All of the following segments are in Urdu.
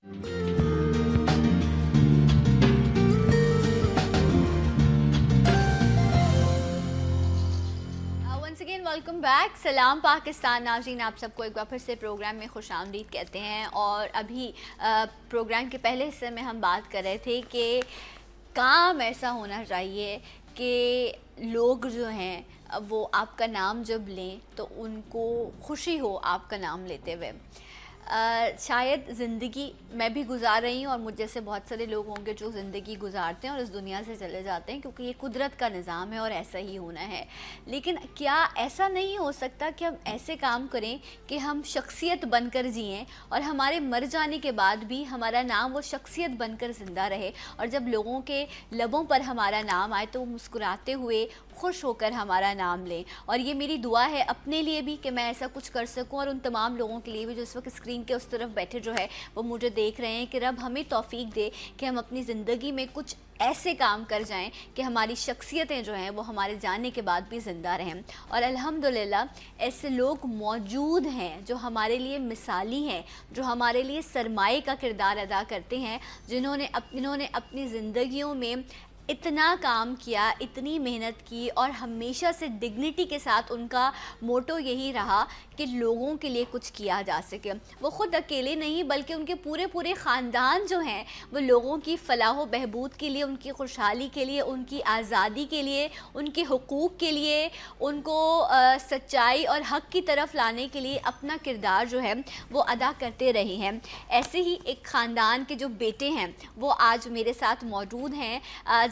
Welcome back. سلام پاکستان ناظرین, آپ سب کو ایک بار پھر سے پروگرام میں خوش آمدید کہتے ہیں. اور ابھی پروگرام کے پہلے حصے میں ہم بات کر رہے تھے کہ کام ایسا ہونا چاہیے کہ لوگ جو ہیں وہ آپ کا نام جب لیں تو ان کو خوشی ہو آپ کا نام لیتے ہوئے. شاید زندگی میں بھی گزار رہی ہوں اور مجھ جیسے بہت سارے لوگ ہوں گے جو زندگی گزارتے ہیں اور اس دنیا سے چلے جاتے ہیں, کیونکہ یہ قدرت کا نظام ہے اور ایسا ہی ہونا ہے. لیکن کیا ایسا نہیں ہو سکتا کہ ہم ایسے کام کریں کہ ہم شخصیت بن کر جئیں اور ہمارے مر جانے کے بعد بھی ہمارا نام وہ شخصیت بن کر زندہ رہے, اور جب لوگوں کے لبوں پر ہمارا نام آئے تو وہ مسکراتے ہوئے خوش ہو کر ہمارا نام لیں. اور یہ میری دعا ہے اپنے لیے بھی کہ میں ایسا کچھ کر سکوں, اور ان تمام لوگوں کے لیے بھی جو اس وقت اسکرین کے اس طرف بیٹھے جو ہے وہ مجھے دیکھ رہے ہیں, کہ رب ہمیں توفیق دے کہ ہم اپنی زندگی میں کچھ ایسے کام کر جائیں کہ ہماری شخصیتیں جو ہیں وہ ہمارے جانے کے بعد بھی زندہ رہیں. اور الحمدللہ ایسے لوگ موجود ہیں جو ہمارے لیے مثالی ہیں, جو ہمارے لیے سرمایہ کا کردار ادا کرتے ہیں, جنہوں نے اپنی زندگیوں میں اتنا کام کیا, اتنی محنت کی, اور ہمیشہ سے ڈگنیٹی کے ساتھ ان کا موٹو یہی رہا کہ لوگوں کے لیے کچھ کیا جا سکے. وہ خود اکیلے نہیں بلکہ ان کے پورے خاندان جو ہیں وہ لوگوں کی فلاح و بہبود کے لیے, ان کی خوشحالی کے لیے, ان کی آزادی کے لیے, ان کے حقوق کے لیے, ان کو سچائی اور حق کی طرف لانے کے لیے اپنا کردار جو ہے وہ ادا کرتے رہے ہیں. ایسے ہی ایک خاندان کے جو بیٹے ہیں وہ آج میرے ساتھ موجود ہیں,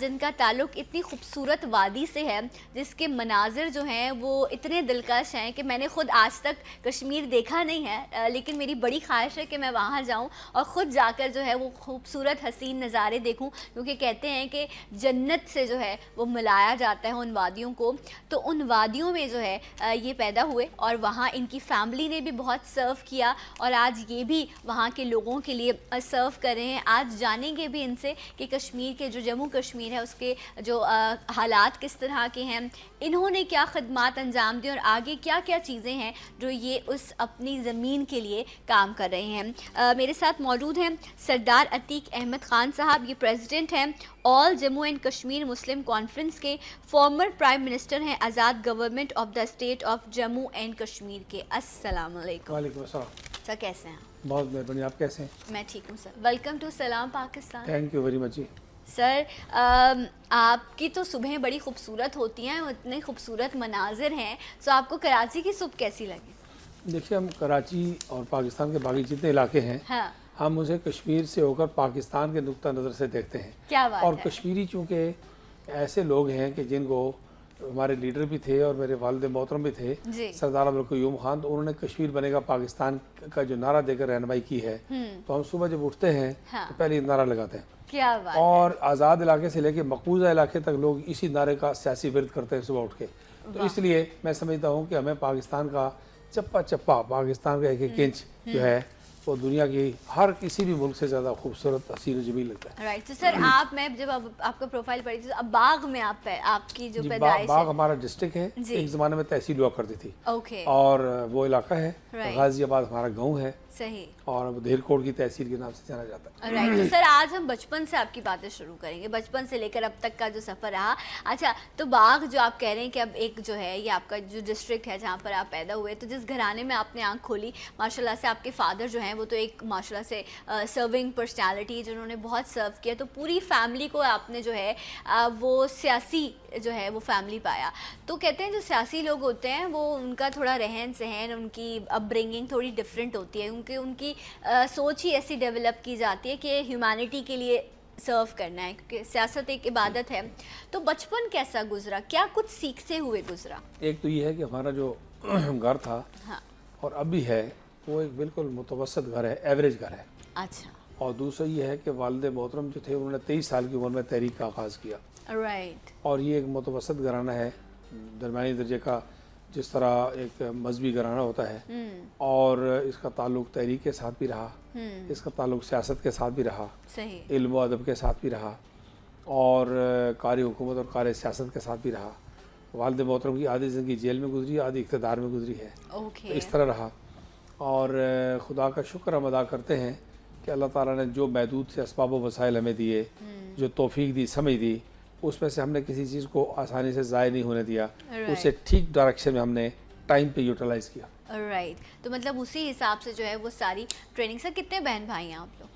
جن کا تعلق اتنی خوبصورت وادی سے ہے جس کے مناظر جو ہیں وہ اتنے دلکش ہیں کہ میں نے خود آج تک کشمیر دیکھا نہیں ہے, لیکن میری بڑی خواہش ہے کہ میں وہاں جاؤں اور خود جا کر جو ہے وہ خوبصورت حسین نظارے دیکھوں, کیونکہ کہتے ہیں کہ جنت سے جو ہے وہ ملایا جاتا ہے ان وادیوں کو. تو ان وادیوں میں جو ہے یہ پیدا ہوئے اور وہاں ان کی فیملی نے بھی بہت سرو کیا, اور آج یہ بھی وہاں کے لوگوں کے لیے سرو کر رہے ہیں. آج جانیں گے بھی ان سے کہ کشمیر کے جو جموں کشمیر ہے اس کے جو حالات کس طرح کے ہیں, انہوں نے کیا خدمات انجام دی, اور آگے کیا کیا چیزیں ہیں جو یہ اس اپنی زمین کے لیے کام کر رہے ہیں. میرے ساتھ موجود ہیں سردار عتیق احمد خان صاحب, یہ پریزیڈنٹ ہیں all Jammu and Kashmir Muslim conference کے, فارمر پرائم منسٹر ہیں Azad government of the state of Jammu and Kashmir کے. السلام علیکم. وعلیکم السلام. سر کیسے ہیں؟ بہت مہربانی, آپ کیسے ہیں؟ میں ٹھیک ہوں سر. Welcome to Salam Pakistan. Thank you very much. جی سر, آپ کی تو صبحیں بڑی خوبصورت ہوتی ہیں, اتنے خوبصورت مناظر ہیں, سو آپ کو کراچی کی صبح کیسی لگی؟ دیکھیے, ہم کراچی اور پاکستان کے باقی جتنے علاقے ہیں ہم اسے کشمیر سے ہو کر پاکستان کے نقطہ نظر سے دیکھتے ہیں. کیا بات ہے. اور کشمیری چونکہ ایسے لوگ ہیں کہ جن کو ہمارے لیڈر بھی تھے اور میرے والد محترم بھی تھے سردار عبدالقیوم خان, تو انہوں نے کشمیر بنے گا پاکستان کا جو نعرہ دے کر رہنمائی کی ہے, تو ہم صبح جب اٹھتے ہیں تو پہلے نعرہ لگاتے ہیں. کیا بات. اور آزاد علاقے سے لے کے مقبوضہ علاقے تک لوگ اسی نعرے کا سیاسی ورد کرتے ہیں صبح اٹھ کے. تو اس لیے میں سمجھتا ہوں کہ ہمیں پاکستان کا چپا چپا, پاکستان کا ایک ایک انچ جو ہے وہ دنیا کی ہر کسی بھی ملک سے زیادہ خوبصورت, حسین و جمیل لگتا ہے. رائٹ. تو سر میں جب آپ کا پروفائل پڑھی تھی, اب باغ میں آپ کی جو پیدائش, باغ ہمارا ڈسٹرکٹ ہے, ایک زمانے میں تحصیل ہوا کرتی تھی, اور وہ علاقہ ہے غازی آباد ہمارا گاؤں ہے. صحیح. اور دھیر کوٹ کی تحصیل کے نام سے جانا جاتا ہے. رائٹ. تو سر آج ہم بچپن سے آپ کی باتیں شروع کریں گے, بچپن سے لے کر اب تک کا جو سفر رہا. اچھا, تو باغ جو آپ کہہ رہے ہیں کہ اب ایک جو ہے یہ آپ کا جو ڈسٹرکٹ ہے جہاں پر آپ پیدا ہوئے, تو جس گھرانے میں آپ نے آنکھ کھولی, ماشاءاللہ سے آپ کے فادر جو ہیں وہ تو ایک ماشاءاللہ سے سرونگ پرسنالٹی جنہوں نے بہت سرو کیا, تو پوری فیملی کو آپ نے جو ہے وہ سیاسی جو ہے وہ فیملی پایا. تو کہتے ہیں جو سیاسی لوگ ہوتے ہیں وہ ان کا تھوڑا رہن سہن, ان کی اپ برنگنگ تھوڑی ڈفرینٹ ہوتی ہے, کیونکہ ان کی سوچ ہی ایسی ڈیولپ کی جاتی ہے کہ ہیومینٹی کے لیے سرو کرنا ہے, کیونکہ سیاست ایک عبادت ہے. تو بچپن کیسا گزرا, کیا کچھ سیکھتے ہوئے گزرا؟ ایک تو یہ ہے کہ ہمارا جو گھر تھا اور اب بھی ہے وہ ایک بالکل متوسط گھر ہے, ایوریج گھر ہے. اچھا. اور دوسرا یہ ہے کہ والد محترم جو تھے انہوں نے 23 سال کی عمر میں تحریک کا آغاز کیا. رائٹ. اور یہ ایک متوسط گھرانہ ہے, درمیانی درجے کا, جس طرح ایک مذہبی گھرانہ ہوتا ہے, اور اس کا تعلق تحریک کے ساتھ بھی رہا, اس کا تعلق سیاست کے ساتھ بھی رہا, علم و ادب کے ساتھ بھی رہا, اور کاری حکومت اور کاری سیاست کے ساتھ بھی رہا. والد محترم کی آدھی زندگی جیل میں گزری, آدھی اقتدار میں گزری ہے. تو اس طرح رہا, اور خدا کا شکر ہم ادا کرتے ہیں کہ اللہ تعالیٰ نے جو محدود سے اسباب و وسائل ہمیں دیے، جو توفیق دی، سمجھ دی، اس میں سے ہم نے کسی چیز کو آسانی سے ضائع نہیں ہونے دیا، اسے ٹھیک ڈائریکشن میں ہم نے ٹائم پہ یوٹیلائز کیا. رائٹ. تو مطلب اسی حساب سے جو ہے وہ ساری ٹریننگ. سر کتنے بہن بھائی ہیں آپ لوگ؟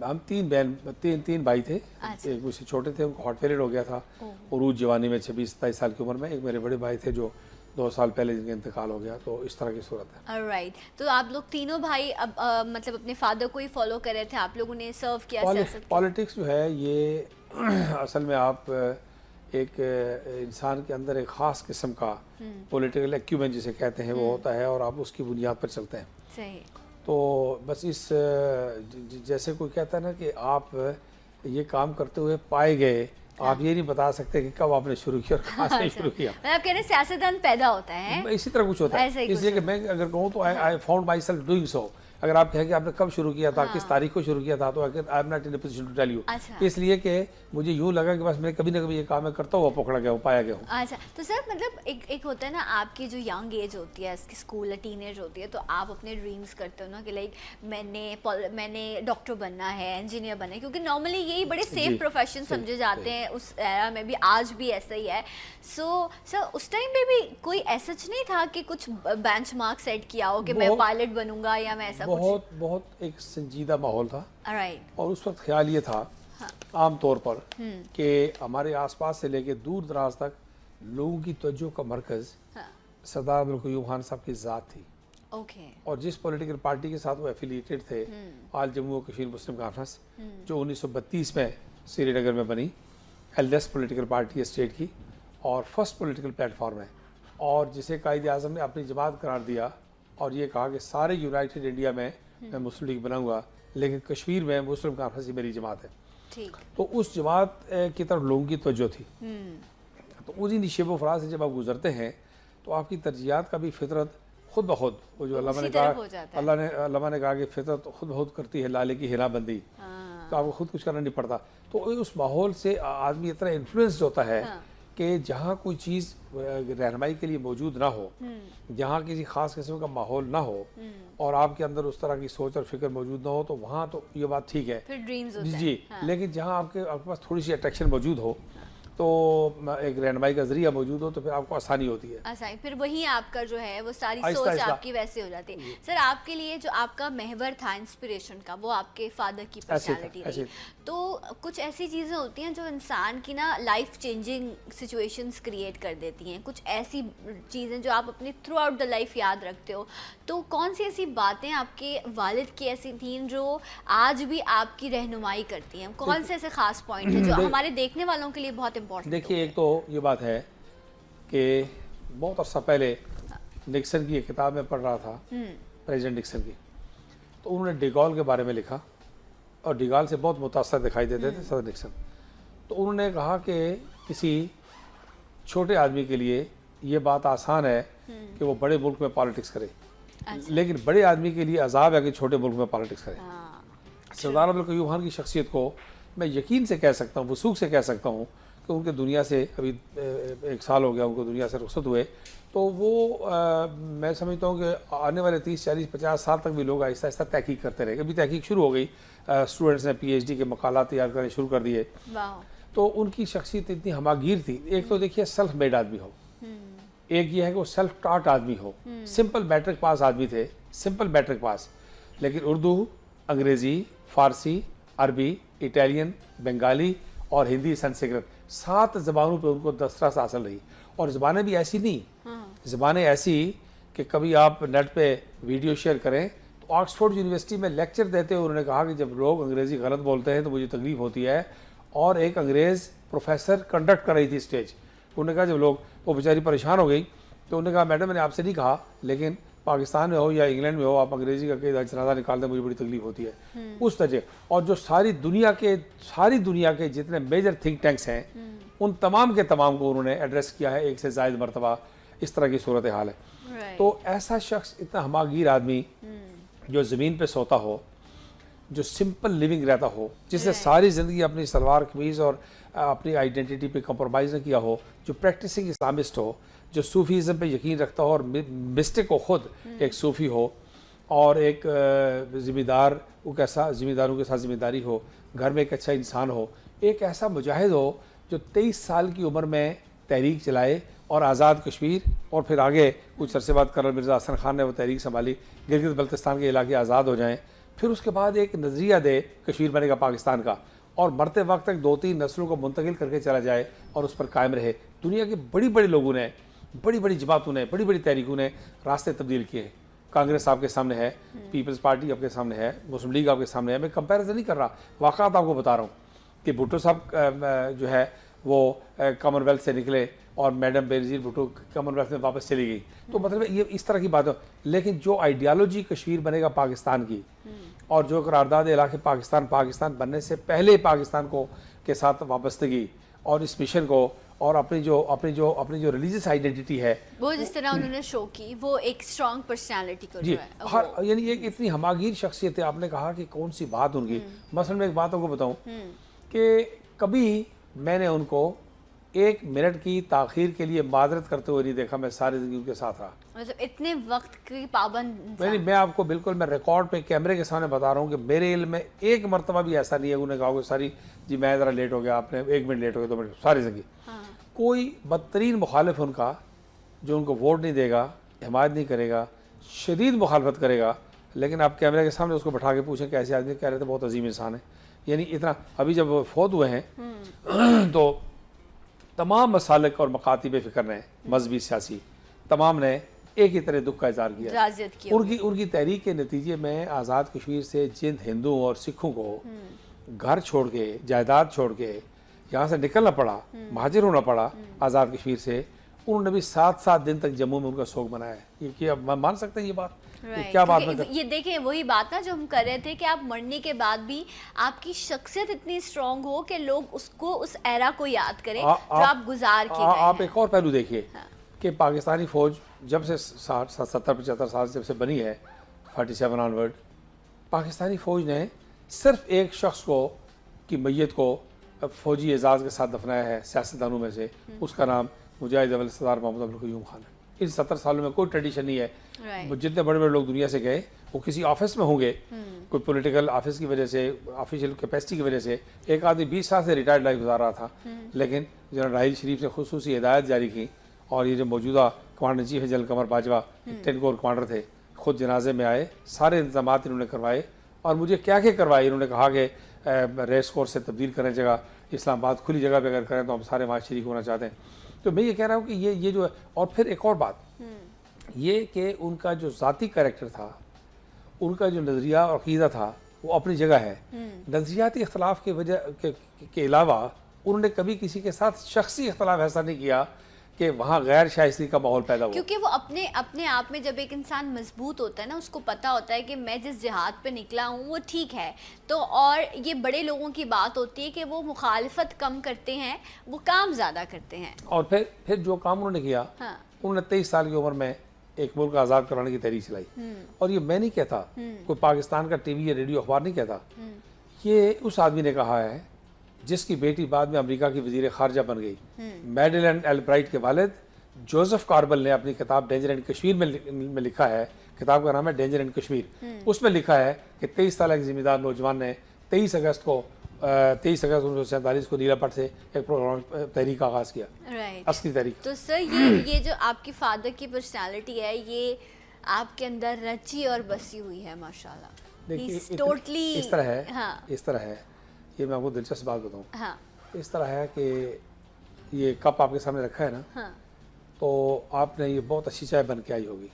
ہم تین بھائی تھے. ایک مجھ سے چھوٹے تھے، ان کو ہارٹ فیلئر ہو گیا تھا عروج جوانی میں 26-27 سال کی عمر میں. ایک میرے بڑے بھائی تھے جو 2 سال پہلے جن کا انتقال ہو گیا. تو اس طرح کی صورت ہے. رائٹ. تو آپ لوگ تینوں بھائی اب مطلب اپنے فادر کو ہی فالو کر رہے تھے، آپ لوگوں نے سرو کیا؟ پالیٹکس جو ہے یہ اصل میں آپ ایک انسان کے اندر ایک خاص قسم کا پولیٹیکل ایکیومنٹ جسے کہتے ہیں وہ ہوتا ہے، اور آپ اس کی بنیاد پر چلتے ہیں. صحیح. تو بس اس جیسے کوئی کہتا ہے نا کہ آپ یہ کام کرتے ہوئے پائے گئے، آپ یہ نہیں بتا سکتے کہ کب آپ نے شروع کیا اور کہاں سے شروع کیا. آپ کہہ رہے ہیں سیاستدان پیدا ہوتا ہے، اسی طرح کچھ ہوتا ہے. اس لیے کہ میں اگر کہوں تو I found my self doing so. اگر آپ کہیں کہ آپ نے کب شروع کیا تھا، کس تاریخ کو شروع کیا تھا، تو I am not in a position to tell you. اس لیے کہ مجھے یوں لگا کہ بس میں کبھی نہ کبھی یہ کام میں کرتا ہوا پکڑا گیا ہوں، پایا گیا ہوں. اچھا. تو سر مطلب ایک ہوتا ہے نا آپ کی جو ینگ ایج ہوتی ہے، اس کی اسکول یا ٹین ایج ہوتی ہے، تو آپ اپنے ڈریمس کرتے ہو نا کہ لائک میں نے ڈاکٹر بننا ہے، انجینئر بننا ہے، کیونکہ نارملی یہی بڑے سیف پروفیشن سمجھے جاتے ہیں اس ایرا میں بھی، آج بھی ایسا ہی ہے. سو سر اس ٹائم پہ بھی کوئی ایسا نہیں تھا کہ کچھ بینچ مارک سیٹ کیا ہو کہ میں پائلٹ بنوں گا یا میں ایسا کچھ؟ بہت ایک سنجیدہ ماحول تھا. اور اس وقت خیال یہ تھا عام طور پر کہ ہمارے آس پاس سے لے کے دور دراز تک لوگوں کی توجہ کا مرکز سردار عبدالقیوم خان صاحب کی ذات تھی. اور جس پولیٹیکل پارٹی کے ساتھ وہ ایفیلیٹڈ تھے، آل جموں و کشمیر مسلم کانفرنس، جو 1932 میں سری نگر میں بنی، ایلڈسٹ پولیٹیکل پارٹی اسٹیٹ کی اور فرسٹ پولیٹیکل پلیٹ فارم ہے، اور جسے قائد اعظم نے اپنی جماعت قرار دیا اور یہ کہا کہ سارے یونائٹڈ انڈیا میں مسلم لیگ بناؤں گا، لیکن کشمیر میں مسلم کانفرنس ہی میری جماعت ہے. تو اس جماعت کی طرف لوگوں کی توجہ تھی. تو انہی نشیب و فراز سے جب آپ گزرتے ہیں تو آپ کی ترجیحات کا بھی فطرت خود بخود، وہ جو علامہ نے کہا، علامہ نے کہا کہ فطرت خود بخود کرتی ہے لالے کی ہنا بندی. تو آپ کو خود کچھ کرنا نہیں پڑتا. تو اس ماحول سے آدمی اتنا انفلوئنسڈ ہوتا ہے کہ جہاں کوئی چیز رہنمائی کے لیے موجود نہ ہو، جہاں کسی خاص قسم کا ماحول نہ ہو، اور آپ کے اندر اس طرح کی سوچ اور فکر موجود نہ ہو، تو وہاں تو یہ بات ٹھیک ہے جی. لیکن جہاں آپ کے پاس تھوڑی سی اٹریکشن موجود ہو، تو ایک رہنمائی کا ذریعہ موجود ہو، تو پھر آپ کو آسانی ہوتی ہے. پھر وہی آپ کا جو ہے وہ ساری سوچ آپ کی ویسے ہو جاتی ہے. سر آپ کے لیے جو آپ کا محور تھا انسپریشن کا، وہ آپ کے فادر کی پرسنالٹی رہی. تو کچھ ایسی چیزیں ہوتی ہیں جو انسان کی نا لائف چینجنگ سچویشنز کریٹ کر دیتی ہیں، کچھ ایسی چیزیں جو آپ اپنی تھرو آؤٹ دا لائف یاد رکھتے ہو. تو کون سی ایسی باتیں آپ کے والد کی ایسی تھیں جو آج بھی آپ کی رہنمائی کرتی ہیں؟ کون سے ایسے خاص پوائنٹ ہیں جو ہمارے دیکھنے والوں کے لیے بہت امپورٹنٹ؟ دیکھیے، ایک تو یہ بات ہے کہ بہت عرصہ پہلے نکسن کی ایک کتاب میں پڑھ رہا تھا، پریزیڈنٹ نکسن کی. تو انہوں نے ڈیگال کے بارے میں لکھا، اور ڈیگال سے بہت متاثر دکھائی دیتے تھے صدر نکسن. تو انہوں نے کہا کہ کسی چھوٹے آدمی کے لیے یہ بات آسان ہے کہ وہ بڑے ملک میں پالیٹکس کرے، لیکن بڑے آدمی کے لیے عذاب ہے کہ چھوٹے ملک میں پالیٹکس کرے. سردار عبدالقیوم خان کی شخصیت کو میں یقین سے کہہ سکتا ہوں، وثوق سے کہہ سکتا ہوں کہ ان کے دنیا سے ابھی 1 سال ہو گیا ان کو دنیا سے رخصت ہوئے. تو وہ میں سمجھتا ہوں کہ آنے والے 30 40 50 سال تک بھی لوگ آہستہ آہستہ تحقیق کرتے رہے. ابھی تحقیق شروع ہو گئی، اسٹوڈنٹس نے PhD کے مقالات تیار کرنے شروع کر دیے. تو ان کی شخصیت اتنی ہماگیر تھی. ایک تو دیکھیے سیلف میڈ آدمی ہو، ایک یہ ہے کہ وہ سیلف ٹاٹ آدمی ہو. سمپل میٹرک پاس آدمی تھے، سمپل میٹرک پاس، لیکن اردو، انگریزی، فارسی، عربی، اٹالین، بنگالی اور ہندی، سنسکرت، 7 زبانوں پہ ان کو دسترس حاصل رہی. اور زبانیں بھی ایسی نہیں، زبانیں ایسی کہ کبھی آپ نیٹ پہ ویڈیو شیئر کریں تو آکسفورڈ یونیورسٹی میں لیکچر دیتے ہوئے انہوں نے کہا کہ جب لوگ انگریزی غلط بولتے ہیں تو مجھے تکلیف ہوتی ہے. اور ایک انگریز پروفیسر کنڈکٹ کر رہی تھی اسٹیج. انہوں نے کہا جب لوگ، وہ بیچاری پریشان ہو گئی، تو انہوں نے کہا میڈم میں نے آپ سے نہیں کہا، لیکن پاکستان میں ہو یا انگلینڈ میں ہو، آپ انگریزی کا کئی جنازہ نکالتے ہیں، مجھے بڑی تکلیف ہوتی ہے. اس طرح. اور جو ساری دنیا کے جتنے میجر تھنک ٹینکس ہیں، ان تمام کے تمام کو انہوں نے ایڈریس کیا ہے 1 سے زائد مرتبہ. اس طرح کی صورتحال ہے. تو ایسا شخص، اتنا ہماگیر آدمی جو زمین پہ سوتا ہو، جو سمپل لیونگ رہتا ہو، جس نے ساری زندگی اپنی سلوار قمیض اور اپنی آئیڈینٹی پہ کمپرومائز نہ کیا ہو، جو پریکٹسنگ اسلامسٹ ہو، جو صوفیزم پہ یقین رکھتا ہو اور مسٹک کو خود ایک صوفی ہو، اور ایک ذمہ دار وہ کیسا ذمہ داروں کے ساتھ ذمہ داری ہو, گھر میں ایک اچھا انسان ہو, ایک ایسا مجاہد ہو جو 23 سال کی عمر میں تحریک چلائے اور آزاد کشمیر, اور پھر آگے کچھ عرصے بعد کرنل مرزا حسن خان نے وہ تحریک سنبھالی, گلگت بلتستان کے علاقے آزاد ہو جائیں, پھر اس کے بعد ایک نظریہ دے کشمیر بنے گا پاکستان کا, اور مرتے وقت تک 2-3 نسلوں کو منتقل کر کے چلا جائے اور اس پر قائم رہے. دنیا کے بڑی بڑی لوگوں نے, بڑی بڑی جماعتوں نے, بڑی بڑی تحریکوں نے راستے تبدیل کیے ہیں. کانگریس آپ کے سامنے ہے, پیپلز پارٹی آپ کے سامنے ہے, مسلم لیگ آپ کے سامنے ہے. میں کمپیریزن نہیں کر رہا, واقعات آپ کو بتا رہا ہوں کہ بھٹو صاحب جو ہے وہ کامن ویلتھ سے نکلے اور madam Benazir Bhutto common wealth میں واپس چلی گئی. تو مطلب یہ اس طرح کی بات ہو, لیکن جو آئیڈیالوجی کشمیر بنے گا پاکستان کی, اور جو قرارداد علاقے پاکستان بننے سے پہلے پاکستان کو کے ساتھ وابستگی اور اس مشن کو, اور اپنی جو ریلیجیس آئیڈینٹی ہے وہ جس طرح انہوں نے شو کی, وہ ایک اسٹرانگ پرسنالٹی کو جی, یعنی ایک اتنی ہماگیر شخصیت ہے. آپ نے کہا کہ کون سی بات ان کی, مثلا میں ایک بات آپ کو بتاؤں کہ کبھی میں نے ان کو 1 منٹ کی تاخیر کے لیے معذرت کرتے ہوئے نہیں دیکھا. میں ساری زندگی ان کے ساتھ رہا. مطلب اتنے وقت کی پابند. میں آپ کو بالکل میں ریکارڈ پہ کیمرے کے سامنے بتا رہا ہوں کہ میرے علم میں 1 مرتبہ بھی ایسا نہیں ہے انہوں نے کہا کہ ساری جی میں ذرا لیٹ ہو گیا, آپ نے 1 منٹ لیٹ ہو گیا, 2 منٹ, ساری زندگی. کوئی بدترین مخالف ان کا جو ان کو ووٹ نہیں دے گا, حمایت نہیں کرے گا, شدید مخالفت کرے گا, لیکن آپ کیمرے کے سامنے اس کو بٹھا کے پوچھیں کیسے آدمی, کہہ رہے تھے بہت عظیم انسان ہے. یعنی اتنا, ابھی جب وہ فوت ہوئے ہیں تو تمام مسالک اور مکاتب فکر نے, مذہبی سیاسی تمام نے ایک ہی طرح دکھ کا اظہار کیا. ان کی تحریک کے نتیجے میں آزاد کشمیر سے جن ہندوؤں اور سکھوں کو گھر چھوڑ کے, جائیداد چھوڑ کے یہاں سے نکلنا پڑا, مہاجر ہونا پڑا آزاد کشمیر سے, انہوں نے بھی 7 دن تک جموں میں ان کا سوگ منایا ہے. یہ کیا مان سکتے ہیں یہ بات؟ کیا بات ہے یہ دیکھیں وہی بات نا جو ہم کر رہے تھے کہ آپ مرنے کے بعد بھی آپ کی شخصیت اتنی اسٹرانگ ہو کہ لوگ اس کو, اس ایرا کو یاد کریں جو آپ گزار کے گئے. آپ ایک اور پہلو دیکھیے کہ پاکستانی فوج جب سے 70-75 سال جب سے بنی ہے, 47 آنورڈ, پاکستانی فوج نے صرف ایک شخص کو کی میت کو فوجی اعزاز کے ساتھ دفنایا ہے سیاستدانوں میں سے, اس کا نام مجاہد اول سردار محمد عبدالقیوم خان ہے. ان 70 سالوں میں کوئی ٹریڈیشن نہیں ہے. جتنے بڑے بڑے لوگ دنیا سے گئے وہ کسی آفس میں ہوں گے, کوئی پولیٹیکل آفس کی وجہ سے, آفیشیل کیپیسٹی کی وجہ سے. ایک آدمی 20 سال سے ریٹائرڈ لائف گزار رہا تھا, لیکن جنرل راحیل شریف نے خصوصی ہدایت جاری کی, اور یہ جو موجودہ کمانڈر چیف ہے general Qamar Bajwa, 10 corps commander تھے, خود جنازے میں آئے, سارے انتظامات انہوں نے کروائے. اور مجھے کیا کروائے, انہوں نے کہا کہ ریس کورس سے تبدیل کرنے جگہ اسلام آباد کھلی جگہ پہ اگر کریں تو ہم سارے وہاں شریک ہونا چاہتے ہیں. تو میں یہ کہہ رہا ہوں کہ یہ جو ہے, اور پھر ایک اور بات یہ کہ ان کا جو ذاتی کریکٹر تھا, ان کا جو نظریہ اور عقیدہ تھا وہ اپنی جگہ ہے. نظریاتی اختلاف کی وجہ کے علاوہ انہوں نے کبھی کسی کے ساتھ شخصی اختلاف ایسا نہیں کیا کہ وہاں غیر شائستگی کا ماحول پیدا ہوا. کیونکہ وہ اپنے آپ میں جب ایک انسان مضبوط ہوتا ہے نا, اس کو پتا ہوتا ہے کہ میں جس جہاد پہ نکلا ہوں وہ ٹھیک ہے. تو اور یہ بڑے لوگوں کی بات ہوتی ہے کہ وہ مخالفت کم کرتے ہیں, وہ کام زیادہ کرتے ہیں. اور پھر جو کام انہوں نے کیا, انہوں نے 23 سال کی عمر میں ایک ملک آزاد کرانے کی تحریک چلائی. اور یہ میں نہیں کہتا, کوئی پاکستان کا ٹی وی یا ریڈیو اخبار نہیں کہتا, یہ اس آدمی نے کہا ہے جس کی بیٹی بعد میں امریکہ کی وزیر خارجہ بن گئی. میڈلین البرائٹ کے والد جوزف کاربل نے اپنی کتاب ڈینجر ان کشمیر میں لکھا ہے, کتاب کا نام ہے ڈینجر ان کشمیر, اس میں لکھا ہے کہ 23 سالہ ایک ذمہ دار نوجوان نے 23 اگست 1947 کو نیلا پٹ سے ایک پروگرام تحریک کا آغاز کیا, اصلی تحریک. تو سر یہ جو آپ کی فادر کی پرسنالٹی ہے, یہ آپ کے اندر رچی اور بسی ہوئی ہے ماشاءاللہ. دیکھیے اس طرح ہے یہ میں آپ کو دلچسپ بات بتاؤں. اس طرح ہے کہ یہ کپ آپ کے سامنے رکھا ہے نا, تو آپ نے یہ بہت اچھی چائے بن کے آئی ہوگی,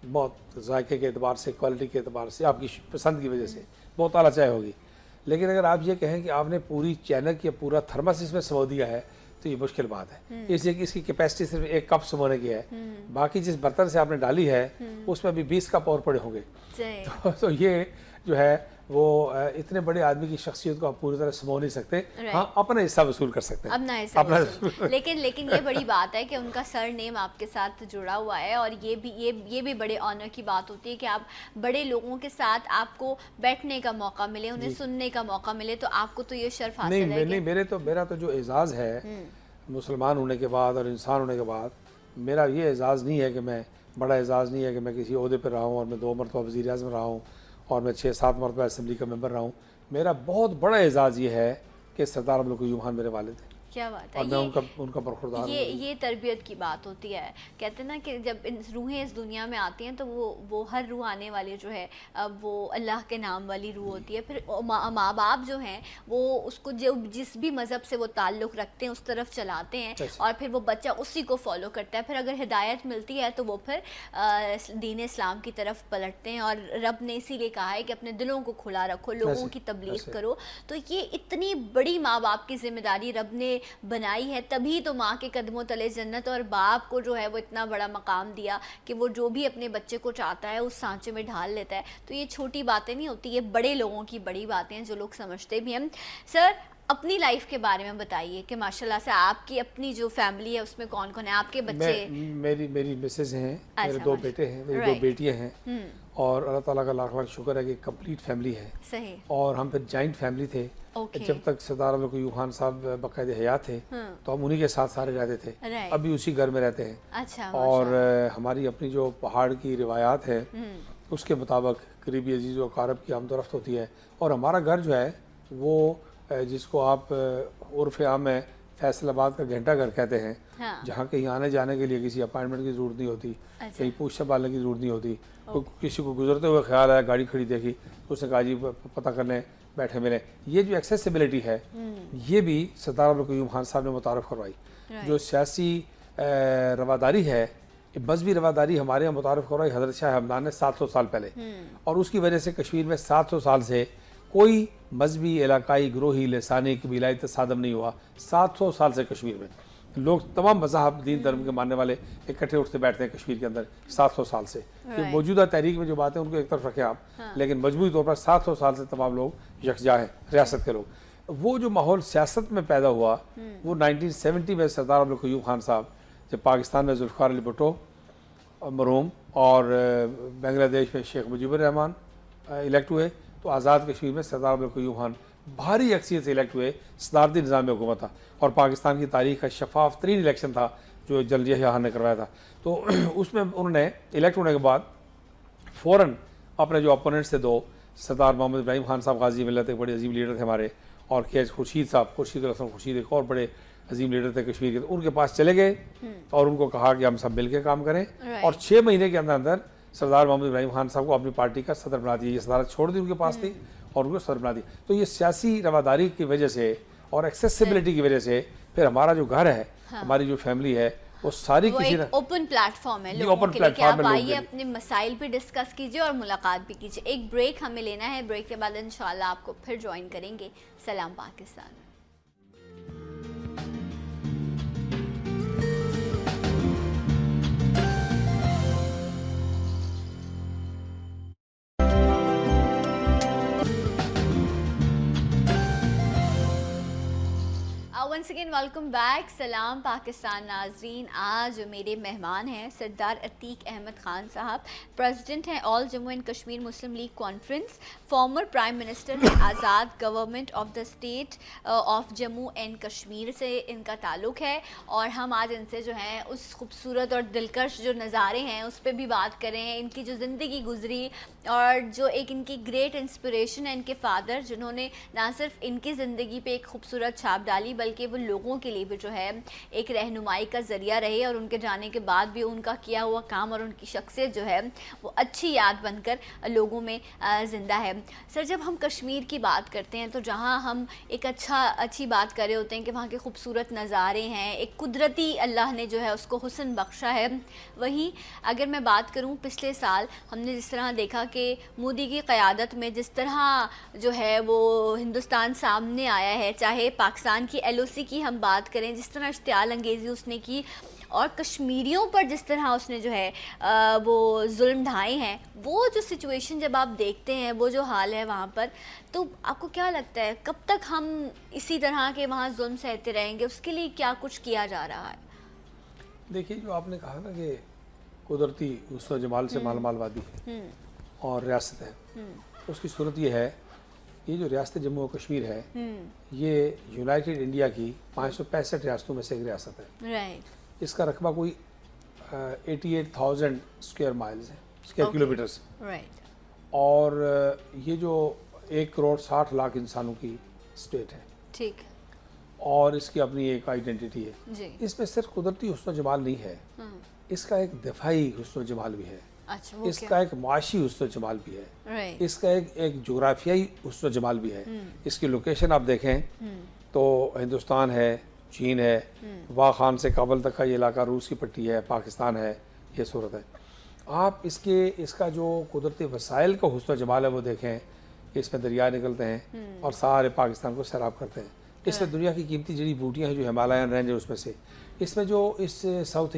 بہت ذائقے کے اعتبار سے, کوالٹی کے اعتبار سے, آپ کی پسند کی وجہ سے بہت اعلیٰ چائے ہوگی. لیکن اگر آپ یہ کہیں کہ آپ نے پوری چینک یا پورا تھرمس اس میں سمو دیا ہے تو یہ مشکل بات ہے, اس لیے کہ اس کی کیپیسٹی صرف 1 کپ سمونے کی ہے. باقی جس برتن سے آپ نے ڈالی ہے اس میں بھی 20 کپ اور پڑے ہوں گے. تو یہ جو ہے وہ اتنے بڑے آدمی کی شخصیت کو آپ پوری طرح سمو نہیں سکتے. ہاں اپنا حصہ وصول کر سکتے ہیں, اپنا حصہ. لیکن یہ بڑی بات ہے کہ ان کا سر نیم آپ کے ساتھ جڑا ہوا ہے, اور یہ بھی بڑے آنر کی بات ہوتی ہے کہ آپ بڑے لوگوں کے ساتھ آپ کو بیٹھنے کا موقع ملے, انہیں سننے کا موقع ملے, تو آپ کو تو یہ شرف حاصل ہے. نہیں, میرا تو جو اعزاز ہے مسلمان ہونے کے بعد اور انسان ہونے کے بعد, میرا یہ اعزاز نہیں ہے کہ میں بڑا اعزاز نہیں ہے کہ میں کسی عہدے پہ رہا ہوں اور میں 2 مرتبہ وزیر اعظم رہا ہوں اور میں 6-7 مرتبہ اسمبلی کا ممبر رہا ہوں. میرا بہت بڑا اعزاز یہ ہے کہ سردار عبدالقیوم ایوب خان میرے والد ہیں. کیا بات ہے. اور میں ان کا برخوردار ہوں. یہ تربیت کی بات ہوتی ہے. کہتے ہیں نا کہ جب روحیں اس دنیا میں آتی ہیں تو وہ ہر روح آنے والی جو ہے وہ اللہ کے نام والی روح ہوتی ہے. پھر ماں باپ جو ہیں وہ اس کو جس بھی مذہب سے وہ تعلق رکھتے ہیں اس طرف چلاتے ہیں اور پھر وہ بچہ اسی کو فالو کرتا ہے. پھر اگر ہدایت ملتی ہے تو وہ پھر دین اسلام کی طرف پلٹتے ہیں. اور رب نے اسی لیے کہا ہے کہ اپنے دلوں کو کھلا رکھو, لوگوں کی تبلیغ کرو. تو یہ اتنی بڑی ماں باپ کی ذمہ داری رب نے بنائی ہے, تبھی تو ماں کے قدموں تلے جنت, اور باپ کو جو ہے وہ اتنا بڑا مقام دیا کہ وہ جو بھی اپنے بچے کو چاہتا ہے اس سانچے میں ڈھال لیتا ہے. تو یہ چھوٹی باتیں نہیں ہوتی, یہ بڑے لوگوں کی بڑی باتیں ہیں جو لوگ سمجھتے بھی ہیں. سر اپنی لائف کے بارے میں بتائیے کہ ماشاءاللہ سے آپ کی اپنی جو فیملی ہے اس میں کون کون ہے, آپ کے بچے؟ میری مسز ہیں, میرے 2 بیٹے ہیں, میری 2 بیٹیاں ہیں, اور اللہ تعالیٰ کا لاکھ لاکھ شکر ہے کہ کمپلیٹ فیملی ہے. صحیح. اور ہم پھر جوائنٹ فیملی تھے. جب تک سردار عبدالقیوم ایوب خان صاحب باقاعدہ حیات تھے تو ہم انہی کے ساتھ سارے رہتے تھے. ابھی اسی گھر میں رہتے ہیں. اور ہماری اپنی جو پہاڑ کی روایات ہے اس کے مطابق قریبی عزیز و اقارب کی آمد و رفت ہوتی ہے. اور ہمارا گھر جو ہے وہ جس کو آپ عرف عام میں فیصل آباد کا گھنٹہ گھر کہتے ہیں, جہاں کہیں آنے جانے کے لیے کسی اپائنٹمنٹ کی ضرورت نہیں ہوتی, کہیں پوچھ سنبھالنے کی ضرورت نہیں ہوتی. کسی کو گزرتے ہوئے خیال آیا, گاڑی کھڑی دیکھی, اس نے کہا جی پتہ کر لیں, بیٹھے ملیں. یہ جو ایکسیسیبلٹی ہے یہ بھی سردار عبدالقیوم ایوب خان صاحب نے متعارف کروائی. جو سیاسی رواداری ہے, مذہبی رواداری ہمارے یہاں متعارف کروائی حضرت شاہ ہمدان نے 700 سال پہلے, اور اس کی وجہ سے کشمیر میں 700 سال سے کوئی مذہبی, علاقائی, گروہی, لسانی, قبیلائی تصادم نہیں ہوا. 700 سال سے کشمیر میں لوگ تمام مذہب, دین, دھرم کے ماننے والے اکٹھے اٹھتے بیٹھتے ہیں کشمیر کے اندر 700 سال سے. موجودہ تحریک میں جو باتیں ان کو ایک طرف رکھیں آپ, لیکن مجموعی طور پر 700 سال سے تمام لوگ یکجا ہیں ریاست کے لوگ. وہ جو ماحول سیاست میں پیدا ہوا وہ 1970 میں سردار عبدالقیوم ایوب خان صاحب جب پاکستان میں ذوالفقار علی بھٹو مرحوم اور بنگلہ دیش میں شیخ مجیب الرحمان الیکٹ ہوئے, تو آزاد کشمیر میں سردار عبدالقیوم ایوب خان بھاری اکثریت سے الیکٹ ہوئے. صدارتی نظام میں حکومت تھا اور پاکستان کی تاریخ کا شفاف ترین الیکشن تھا جو جنرل یحییٰ خان نے کروایا تھا. تو اس میں انہوں نے الیکٹ ہونے کے بعد فوراً اپنے جو اپوننٹس تھے 2, سردار محمد ابراہیم خان صاحب غازی ملت, ایک بڑے عظیم لیڈر تھے ہمارے, اور کے ایچ خورشید صاحب, خورشید الحسن خورشید ایک اور بڑے عظیم لیڈر تھے کشمیر کے, ان کے پاس چلے گئے اور ان کو کہا کہ ہم سب مل کے کام کریں. اور 6 مہینے کے اندر اندر سردار محمد ابراہیم خان صاحب کو اپنی پارٹی کا صدر بنا دیا. یہ صدارت چھوڑ دی ان کے پاس تھی اور ان کو صدر بنا دی. تو یہ سیاسی رواداری کی وجہ سے اور ایکسیسیبلٹی کی وجہ سے پھر ہمارا جو گھر ہے, ہماری جو فیملی ہے, وہ ساری کسی ایک اوپن پلیٹ فارم ہے لوگوں کے لیے کہ آپ آئیے, اپنے مسائل بھی ڈسکس کیجئے اور ملاقات بھی کیجئے. ایک بریک ہمیں لینا ہے, بریک کے بعد انشاءاللہ آپ کو پھر جوائن کریں گے. سلام Pakistan. Once again welcome back. سلام پاکستان ناظرین. آج میرے مہمان ہیں سردار عتیق احمد خان صاحب, پریزیڈنٹ ہیں all Jammu and Kashmir Muslim league conference, former prime minister ہیں Azad government of the state of Jammu and Kashmir سے ان کا تعلق ہے. اور ہم آج ان سے جو ہیں اس خوبصورت اور دلکش جو نظارے ہیں اس پہ بھی بات کریں, ان کی جو زندگی گزری اور جو ایک ان کی گریٹ انسپریشن ہے ان کے فادر, جنہوں نے نہ صرف ان کی زندگی پہ ایک خوبصورت چھاپ ڈالی بلکہ وہ لوگوں کے لیے بھی جو ہے ایک رہنمائی کا ذریعہ رہے, اور ان کے جانے کے بعد بھی ان کا کیا ہوا کام اور ان کی شخصیت جو ہے وہ اچھی یاد بن کر لوگوں میں زندہ ہے. سر جب ہم کشمیر کی بات کرتے ہیں تو جہاں ہم ایک اچھی بات کر رہے ہوتے ہیں کہ وہاں کے خوبصورت نظارے ہیں, ایک قدرتی اللہ نے جو ہے اس کو حسن بخشا ہے, وہیں اگر میں بات کروں پچھلے سال ہم نے جس طرح دیکھا کہ مودی کی قیادت میں جس طرح جو ہے وہ ہندوستان سامنے آیا ہے, چاہے پاکستان کی LOC کی ہم بات کریں, جس طرح اشتعال انگیزی اس نے کی اور کشمیریوں پر جس طرح اس نے جو ہے وہ ظلم ڈھائے ہیں, وہ جو سچویشن جب آپ دیکھتے ہیں, وہ جو حال ہے وہاں پر, تو آپ کو کیا لگتا ہے کب تک ہم اسی طرح کے وہاں ظلم سہتے رہیں گے؟ اس کے لیے کیا کچھ کیا جا رہا ہے؟ دیکھیے جو آپ نے کہا نا کہ قدرتی حسن و جمال سے مال مال وادی ہے اور ریاست ہے, اس کی صورت یہ ہے یہ جو ریاست جموں و کشمیر ہے یہ یونائٹڈ انڈیا کی 565 ریاستوں میں سے ایک ریاست ہے. اس کا رقبہ کوئی 88,000 اسکوائر مائلز ہے, اسکوائر کلومیٹرز. اور یہ جو 1,60,00,000 انسانوں کی اسٹیٹ ہے، ٹھیک، اور اس کی اپنی ایک آئیڈینٹی ہے. جی، اس میں صرف قدرتی حسن و جمال نہیں ہے، اس کا ایک دفاعی حسن و جمال بھی ہے، اچھا، وہ اس کیا؟ کا ایک معاشی حسن و جمال بھی ہے، رائٹ، اس کا ایک جغرافیائی حسن و جمال بھی ہے. اس کی لوکیشن آپ دیکھیں تو ہندوستان ہے، چین ہے، واخان خان سے کابل تک کا یہ علاقہ، روس کی پٹی ہے، پاکستان ہے، یہ صورت ہے. آپ اس کا جو قدرتی وسائل کا حسن و جمال ہے وہ دیکھیں کہ اس میں دریا نکلتے ہیں اور سارے پاکستان کو سیراب کرتے ہیں. اس میں دنیا کی قیمتی جڑی بوٹیاں ہیں جو ہمالین رینج ہے اس میں سے، اس میں جو اس ساؤتھ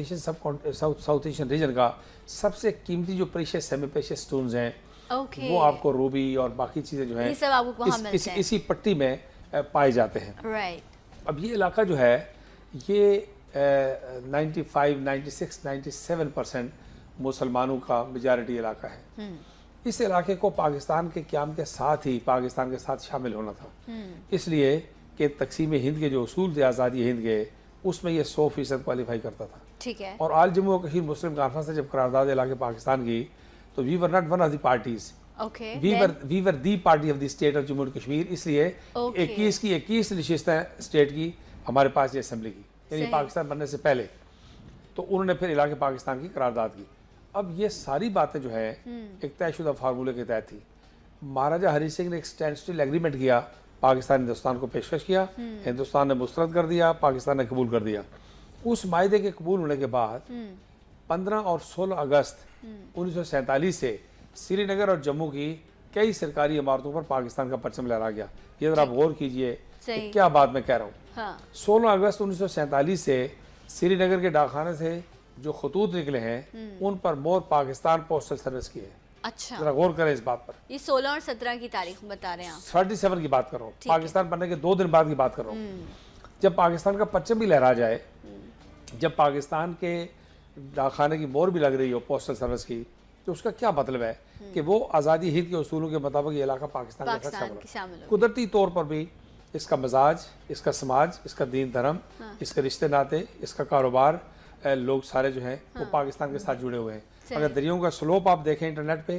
ایشین ریجن کا سب سے قیمتی جو پریشس سیمی پریشس سٹونز ہیں اوکے، وہ آپ کو روبی اور باقی چیزیں جو ہیں یہ سب آپ کو وہاں ملتے ہیں، اسی پٹی میں پائے جاتے ہیں. رائٹ، اب یہ علاقہ جو ہے یہ 95 96 97% مسلمانوں کا میجارٹی علاقہ ہے. اس علاقے کو پاکستان کے قیام کے ساتھ ہی پاکستان کے ساتھ شامل ہونا تھا، اس لیے کہ تقسیم ہند کے جو اصول تھے آزادی ہند کے، اس میں یہ 100% کوالیفائی کرتا تھا. ٹھیک ہے، اور آل جموں و کشمیر مسلم کانفرنس نے جب قرارداد علاقے پاکستان کی تو we were not one of the parties, okay, we were the party of the state of Jammu و کشمیر. اس لیے 21 نشستیں اسٹیٹ کی ہمارے پاس یہ اسمبلی کی، یعنی پاکستان بننے سے پہلے. تو انہوں نے پھر علاقے پاکستان کی قرارداد کی. اب یہ ساری باتیں جو ہے ایک طے شدہ فارمولے کے تحت تھی. مہاراجہ ہری سنگھ نے ایک اسٹینڈ اسٹل ایگریمنٹ کیا، پاکستان ہندوستان کو پیشکش کیا، ہندوستان نے مسترد کر دیا، پاکستان نے قبول کر دیا. اس معاہدے کے قبول ہونے کے بعد 15 اور 16 اگست 1947 سے سری نگر اور جموں کی کئی سرکاری عمارتوں پر پاکستان کا پرچم لہرا گیا. یہ ذرا آپ غور کیجئے کہ کیا بات میں کہہ رہا ہوں. 16 اگست 1947 سے سری نگر کے ڈاکخانے سے جو خطوط نکلے ہیں ان پر مور پاکستان پوسٹل سروس کی ہے. اچھا، ذرا غور کریں اس بات پر. یہ 16 اور 17 کی تاریخ بتا رہے ہیں آپ؟ 37 کی بات کر رہا ہوں، پاکستان بننے کے 2 دن بعد کی بات کر رہا ہوں. جب پاکستان کا پرچم بھی لہرا جائے، جب پاکستان کے ڈاکخانے کی مور بھی لگ رہی ہو پوسٹل سروس کی، تو اس کا کیا مطلب ہے کہ وہ آزادی ہند کے اصولوں کے مطابق یہ علاقہ پاکستان کے ساتھ شامل ہے. قدرتی طور پر بھی اس کا مزاج، اس کا سماج، اس کا دین دھرم، اس کے رشتے ناطے، اس کا کاروبار، لوگ سارے جو ہیں وہ پاکستان کے ساتھ جڑے ہوئے ہیں. اگر دریاؤں کا سلوپ آپ دیکھیں انٹرنیٹ پہ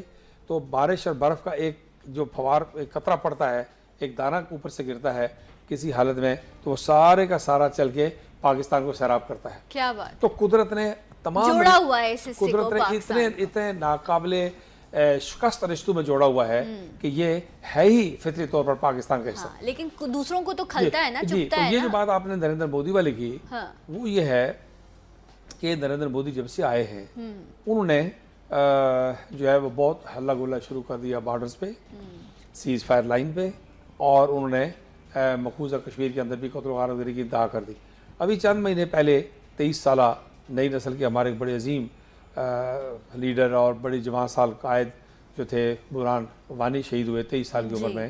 تو بارش اور برف کا ایک جو فوار ایک قطرہ پڑتا ہے، ایک دانہ اوپر سے گرتا ہے کسی حالت میں، تو وہ سارے کا سارا چل کے پاکستان کو سیراب کرتا ہے. کیا بات، تو قدرت نے تمام جوڑا ہوا ہے اس حصے کو قدرت نے اتنے ناقابل شکست رشتوں میں جوڑا ہوا ہے کہ یہ ہے ہی فطری طور پر پاکستان کا حصہ. لیکن دوسروں کو تو کھلتا ہے نا، چبھتا ہے. یہ جو بات آپ نے نریندر مودی والی کی وہ یہ ہے کہ نریندر مودی جب سے آئے ہیں انہوں نے جو ہے وہ بہت ہلہ گلا شروع کر دیا بارڈرز پہ، سیز فائر لائن پہ، اور انہوں نے مقبوضہ کشمیر کے اندر بھی قتل و غارت گری کی انتہا کر دی. ابھی چند مہینے پہلے 23 سالہ نئی نسل کے ہمارے ایک بڑے عظیم لیڈر اور بڑی جوان سال قائد جو تھے برہان وانی شہید ہوئے 23 سال کی عمر میں.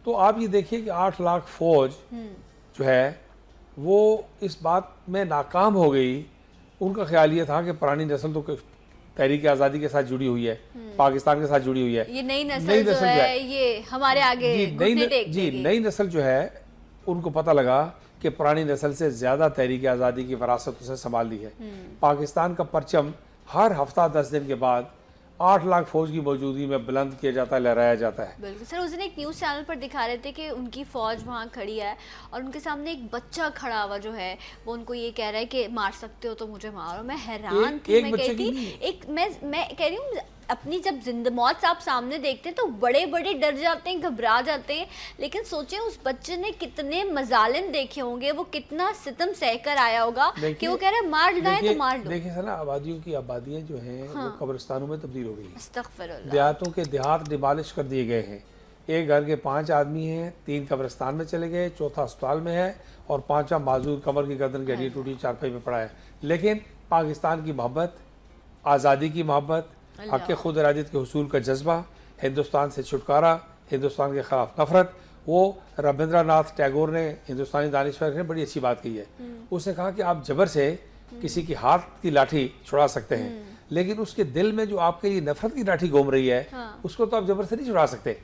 تو آپ یہ دیکھیے کہ 8 لاکھ فوج جو ہے وہ اس بات میں ناکام ہو گئی. ان کا خیال یہ تھا کہ پرانی نسل تو تحریک آزادی کے ساتھ جڑی ہوئی ہے، پاکستان کے ساتھ جڑی ہوئی ہے، یہ نئی نسل جو ہے یہ ہمارے آگے گھٹنے ٹیک دے گی. نئی نسل جو ہے ان کو پتہ لگا کہ پرانی نسل سے زیادہ تحریک آزادی کی وراثت اسے سنبھال لی ہے. پاکستان کا پرچم ہر ہفتہ 10 دن کے بعد 8 لاکھ فوج کی موجودگی میں بلند کیا جاتا ہے، لہرایا جاتا ہے. بالکل سر، اس دن ایک نیوز چینل پر دکھا رہے تھے کہ ان کی فوج وہاں کھڑی ہے اور ان کے سامنے ایک بچہ کھڑا ہوا جو ہے وہ ان کو یہ کہہ رہا ہے کہ مار سکتے ہو تو مجھے مارو. میں حیران تھی، میں کہہ رہی ہوں اپنی جب زندہ موت آپ سامنے دیکھتے ہیں تو بڑے بڑے ڈر جاتے ہیں، گھبرا جاتے ہیں. لیکن سوچیں اس بچے نے کتنے مظالم دیکھے ہوں گے، وہ کتنا ستم سہ کر آیا ہوگا کہ وہ کہہ رہا ہے مار ڈالیں تو مار دو. دیکھیں سر، آبادیوں کی آبادیاں جو ہیں وہ قبرستانوں میں تبدیل ہو گئی ہیں. استغفر اللہ. دیہاتوں کے دیہات ڈیمالش کر دیے گئے ہیں. ایک گھر کے 5 آدمی ہیں، 3 قبرستان میں چلے گئے، 4تھا اسپتال میں ہے اور 5واں معذور کمر کی گردن کی ہڈی ٹوٹی چارپائی پہ پڑا ہے. لیکن پاکستان کی محبت، آزادی کی محبت، حق کے خود ارادیت کے حصول کا جذبہ، ہندوستان سے چھٹکارا، ہندوستان کے خلاف نفرت، وہ رابندر ناتھ ٹیگور نے ہندوستانی دانشور نے بڑی اچھی بات کہی ہے. اس نے کہا کہ آپ جبر سے کسی کی ہاتھ کی لاٹھی چھڑا سکتے ہیں لیکن اس کے دل میں جو آپ کے لیے نفرت کی لاٹھی گھوم رہی ہے اس کو تو آپ جبر سے نہیں چھڑا سکتے.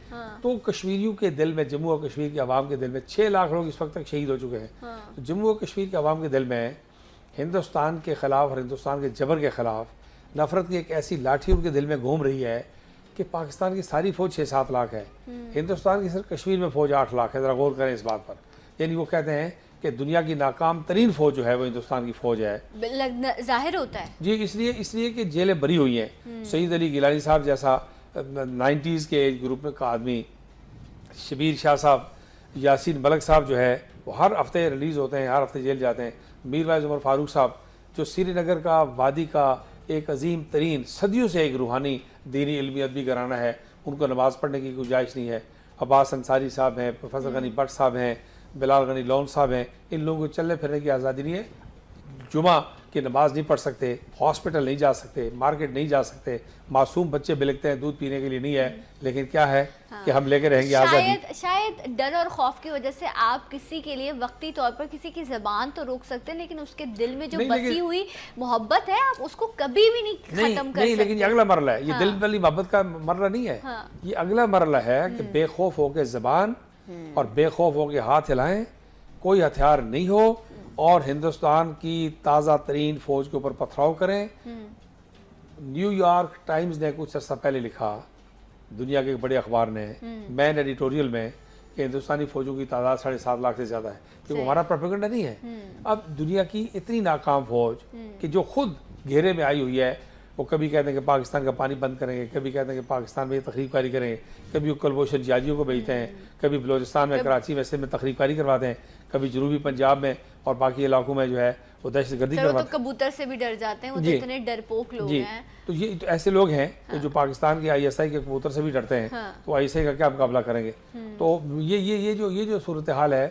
تو کشمیریوں کے دل میں، جموں و کشمیر کے عوام کے دل میں 6 لاکھ لوگ اس وقت تک شہید ہو چکے ہیں. تو جموں و کشمیر کے عوام کے دل میں ہندوستان کے خلاف اور ہندوستان کے جبر کے خلاف نفرت کی ایک ایسی لاٹھی ان کے دل میں گھوم رہی ہے کہ پاکستان کی ساری فوج 6-7 لاکھ ہے, ہندوستان کی صرف کشمیر میں فوج 8 لاکھ ہے. ذرا غور کریں اس بات پر. یعنی وہ کہتے ہیں کہ دنیا کی ناکام ترین فوج جو ہے وہ ہندوستان کی فوج ہے. ظاہر ہوتا ہے جی, اس لیے کہ جیلیں بری ہوئی ہیں. سعید علی گیلانی صاحب جیسا 90s کے ایج گروپ میں کا آدمی, شبیر شاہ صاحب, یاسین ملک صاحب جو ہے وہ ہر ہفتے ریلیز ہوتے ہیں, ہر ہفتے جیل جاتے ہیں. میر وائز عمر فاروق صاحب جو سری نگر کا وادی کا ایک عظیم ترین صدیوں سے ایک روحانی دینی علمی ادبی گھرانہ ہے, ان کو نماز پڑھنے کی گنجائش نہیں ہے. عباس انصاری صاحب ہیں, پروفیسر غنی بٹ صاحب ہیں, بلال غنی لون صاحب ہیں, ان لوگوں کو چلنے پھرنے کی آزادی نہیں ہے. جمعہ کی نماز نہیں پڑھ سکتے, ہاسپٹل نہیں جا سکتے, مارکیٹ نہیں جا سکتے, معصوم بچے بلکتے ہیں دودھ پینے کے لیے نہیں ہے, لیکن کیا ہے کہ ہم لے کے رہیں گے آزادی. شاید ڈر اور خوف کی وجہ سے آپ کسی کے لیے وقتی طور پر کسی کی زبان تو روک سکتے ہیں, لیکن اس کے دل میں جو بسی ہوئی محبت ہے آپ اس کو کبھی بھی نہیں ختم کر سکتے. لیکن یہ اگلا مرحلہ ہے, یہ دل والی محبت کا مرحلہ نہیں ہے. یہ اگلا مرحلہ ہے کہ بے خوف ہو کے زبان اور بے خوف ہو کے ہاتھ ہلائیں, کوئی ہتھیار نہیں ہو, اور ہندوستان کی تازہ ترین فوج کے اوپر پتھراؤ کریں. نیو یارک ٹائمز نے کچھ عرصہ پہلے لکھا, دنیا کے ایک بڑے اخبار نے, مین ایڈیٹوریل میں, کہ ہندوستانی فوجوں کی تعداد 7.5 لاکھ سے زیادہ ہے. کہ وہ ہمارا پروپیگنڈا نہیں ہے. اب دنیا کی اتنی ناکام فوج کہ جو خود گھیرے میں آئی ہوئی ہے, وہ کبھی کہتے ہیں کہ پاکستان کا پانی بند کریں گے, کبھی کہتے ہیں کہ پاکستان میں تخریب کاری کریں گے, کبھی وہ کلبھوشن جہادیوں کو بھیجتے ہیں, کبھی بلوچستان میں کراچی میں میں تخریب کاری کرواتے ہیں, کبھی جنوبی پنجاب میں اور باقی علاقوں میں جو ہے وہ دہشت گردی کرواتے ہیں. تو کبوتر سے بھی ڈر جاتے ہیں, وہ تو اتنے ڈرپوک لوگ ہیں. تو یہ ایسے لوگ ہیں جو پاکستان کے ISI کے کبوتر سے بھی ڈرتے ہیں, تو ISI کا کیا مقابلہ کریں گے. تو یہ جو صورتحال ہے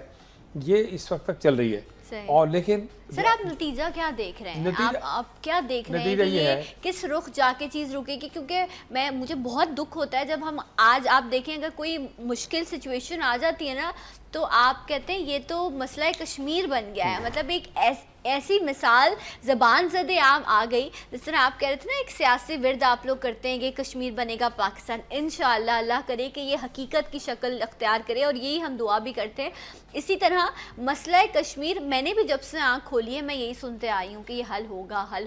یہ اس وقت تک چل رہی ہے. اور لیکن سر آپ نتیجہ کیا دیکھ رہے ہیں, آپ کیا دیکھ رہے ہیں کہ یہ کس رخ جا کے چیز رکے گی؟ کیونکہ مجھے بہت دکھ ہوتا ہے جب ہم آج آپ دیکھیں اگر کوئی مشکل سچویشن آ جاتی ہے نا, تو آپ کہتے ہیں یہ تو مسئلہ کشمیر بن گیا ہے. مطلب ایک ایسی مثال زبان زدے عام آ گئی, جس طرح آپ کہہ رہے تھے نا ایک سیاسی ورد آپ لوگ کرتے ہیں کہ کشمیر بنے گا پاکستان. انشاءاللہ اللہ کرے کہ یہ حقیقت کی شکل اختیار کرے, اور یہی ہم دعا بھی کرتے ہیں. اسی طرح مسئلہ کشمیر, میں نے بھی جب سے آنکھ کھولی ہے میں یہی سنتے آئی ہوں کہ یہ حل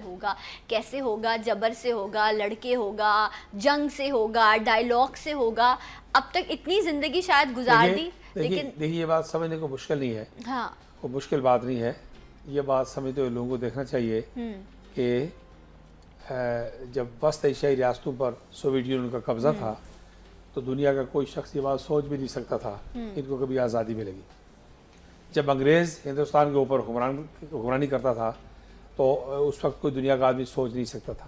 ہوگا. کیسے ہوگا؟ جبر سے ہوگا, لڑکے ہوگا, جنگ سے ہوگا, ڈائیلاگ سے ہوگا. اب تک اتنی زندگی شاید گزار دی, لیکن دیکھیے یہ بات سمجھنے کو مشکل نہیں ہے. ہاں, وہ مشکل بات نہیں ہے. یہ بات سمجھتے ہوئے لوگوں کو دیکھنا چاہیے کہ جب وسط ایشیائی ریاستوں پر سوویت یونین کا قبضہ تھا تو دنیا کا کوئی شخص یہ بات سوچ بھی نہیں سکتا تھا ان کو کبھی آزادی ملے گی. جب انگریز ہندوستان کے اوپر حکمرانی کرتا تھا تو اس وقت کوئی دنیا کا آدمی سوچ نہیں سکتا تھا.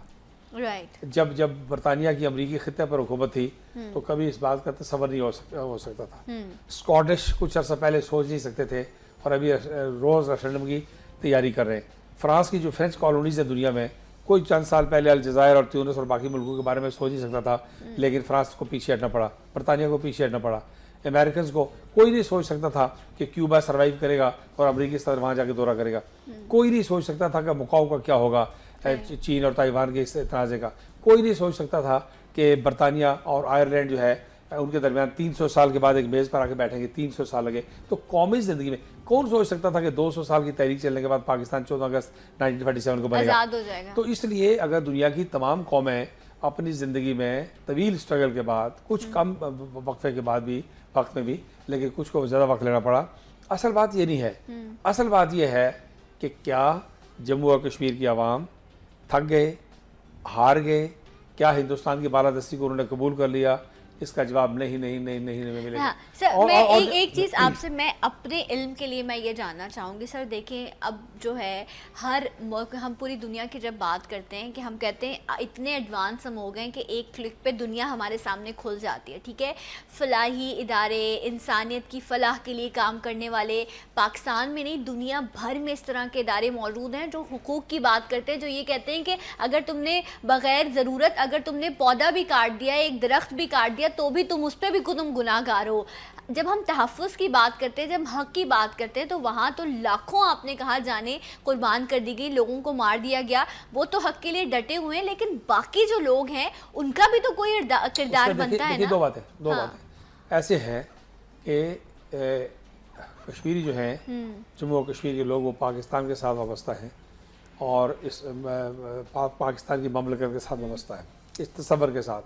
جب برطانیہ کی امریکی خطے پر حکومت تھی تو کبھی اس بات کا تصور نہیں ہو سکتا تھا. اسکاٹش کچھ عرصہ پہلے سوچ نہیں سکتے تھے, اور ابھی روز ریفرنڈم کی تیاری کر رہے ہیں. فرانس کی جو فرینچ کالونیز ہے دنیا میں, کوئی چند سال پہلے الجزائر اور تیونس اور باقی ملکوں کے بارے میں سوچ نہیں سکتا تھا, لیکن فرانس کو پیچھے ہٹنا پڑا, برطانیہ کو پیچھے ہٹنا پڑا. امریکنز کو کوئی نہیں سوچ سکتا تھا کہ کیوبا سروائیو کرے گا اور امریکی صدر وہاں جا کے دورہ کرے گا. کوئی نہیں سوچ سکتا تھا کہ مکاؤ کا کیا ہوگا, چین اور تائیوان کے اس تنازع کا. کوئی نہیں سوچ سکتا تھا کہ برطانیہ اور آئرلینڈ جو ہے ان کے درمیان 300 سال کے بعد ایک میز پر آ کے بیٹھیں گے. 300 سال لگے. تو قومی زندگی میں کون سوچ سکتا تھا کہ 200 سال کی تحریک چلنے کے بعد پاکستان 14 اگست 1947 کو بنے گا, آزاد ہو جائے گا. تو اس لیے اگر دنیا کی تمام قومیں اپنی زندگی میں طویل اسٹرگل کے بعد, کچھ کم وقفے کے بعد بھی, وقت میں بھی, لیکن کچھ کو زیادہ وقت لینا پڑا, اصل بات یہ نہیں ہے. اصل بات یہ ہے کہ کیا جموں اور کشمیر کی عوام تھک گئے, ہار گئے, کیا ہندوستان کی بالادستی کو انہوں نے قبول کر لیا؟ اس کا جواب نہیں ملے گا. سر میں ایک چیز آپ سے میں اپنے علم کے لیے میں یہ جاننا چاہوں گی. سر دیکھیں اب جو ہے ہر ملک, ہم پوری دنیا کی جب بات کرتے ہیں کہ ہم کہتے ہیں اتنے ایڈوانس ہم ہو گئے ہیں کہ ایک کلک پہ دنیا ہمارے سامنے کھل جاتی ہے. ٹھیک ہے, فلاحی ادارے, انسانیت کی فلاح کے لیے کام کرنے والے پاکستان میں نہیں دنیا بھر میں اس طرح کے ادارے موجود ہیں جو حقوق کی بات کرتے ہیں, جو یہ کہتے ہیں کہ اگر تم نے بغیر ضرورت اگر تم نے پودا بھی کاٹ دیا, ایک درخت بھی کاٹ دیا, تو بھی تم اس پہ بھی تم گناہ گار ہو. جب ہم تحفظ کی بات کرتے ہیں, جب حق کی بات کرتے ہیں, تو وہاں تو لاکھوں آپ نے کہا جانے قربان کر دی گئی, لوگوں کو مار دیا گیا, وہ تو حق کے لیے ڈٹے ہوئے ہیں, لیکن باقی جو لوگ ہیں ان کا بھی تو کوئی کردار بنتا ہے نا. دو باتیں ایسے ہیں کہ کشمیری جو ہیں, جموں و کشمیر کے لوگ, وہ پاکستان کے ساتھ وابستہ ہیں اور اس پاکستان کی مملکت کے ساتھ وابستہ ہے, اس تصور کے ساتھ.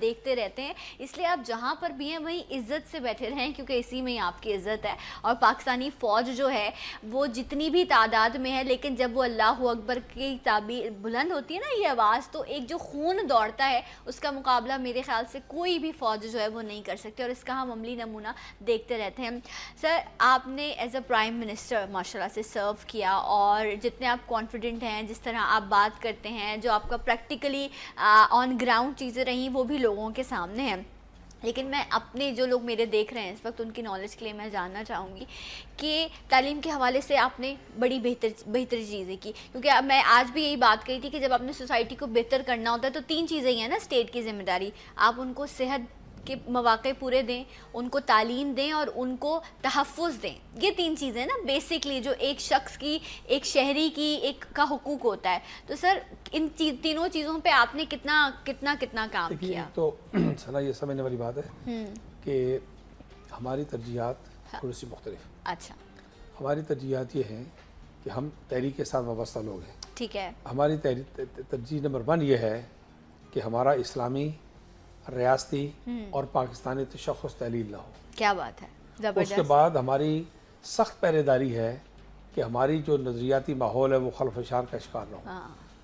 دیکھتے رہتے ہیں. اس لیے آپ جہاں پر بھی ہیں وہیں عزت سے بیٹھے رہیں کیونکہ اسی میں ہی آپ کی عزت ہے. اور پاکستانی فوج جو ہے وہ جتنی بھی تعداد میں ہے لیکن جب وہ اللہ اکبر کی تعبیر بلند ہوتی ہے نا یہ آواز, تو ایک جو خون دوڑتا ہے اس کا مقابلہ میرے خیال سے کوئی بھی فوج جو ہے وہ نہیں کر سکتے, اور اس کا ہم عملی نمونہ دیکھتے رہتے ہیں. سر آپ نے ایز اے پرائم منسٹر ماشاءاللہ سے سرو کیا, اور جتنے آپ کانفیڈنٹ ہیں, جس طرح آپ بات کرتے ہیں, جو آپ کا پریکٹیکلی آن گراؤنڈ چیزیں رہیں وہ بھی لوگوں کے سامنے ہیں. لیکن میں اپنے جو لوگ میرے دیکھ رہے ہیں اس وقت ان کی نالج کے لیے میں جاننا چاہوں گی کہ تعلیم کے حوالے سے آپ نے بڑی بہتر چیزیں کی, کیونکہ میں آج بھی یہی بات کہی تھی کہ جب آپ نے سوسائٹی کو بہتر کرنا ہوتا ہے تو 3 چیزیں ہی ہیں نا اسٹیٹ کی ذمہ داری. آپ ان کو صحت کے مواقع پورے دیں, ان کو تعلیم دیں اور ان کو تحفظ دیں. یہ 3 چیزیں نا بیسکلی جو ایک شخص کی, ایک شہری کی, ایک کا حقوق ہوتا ہے. تو سر ان تینوں چیزوں پہ آپ نے کتنا کام کیا؟ تو سنا یہ سمجھنے والی بات ہے کہ ہماری ترجیحات تھوڑی سی مختلف. اچھا. ہماری ترجیحات یہ ہیں کہ ہم تحریک کے ساتھ وابستہ لوگ ہیں. ٹھیک ہے. ہماری ترجیح نمبر 1 یہ ہے کہ ہمارا اسلامی, ریاستی اور پاکستانی تشخص تحلیل نہ ہو. کیا بات ہے, اس کے بعد ہماری سخت پہرے داری ہے کہ ہماری جو نظریاتی ماحول ہے وہ خلف اشار کا شکار نہ ہو.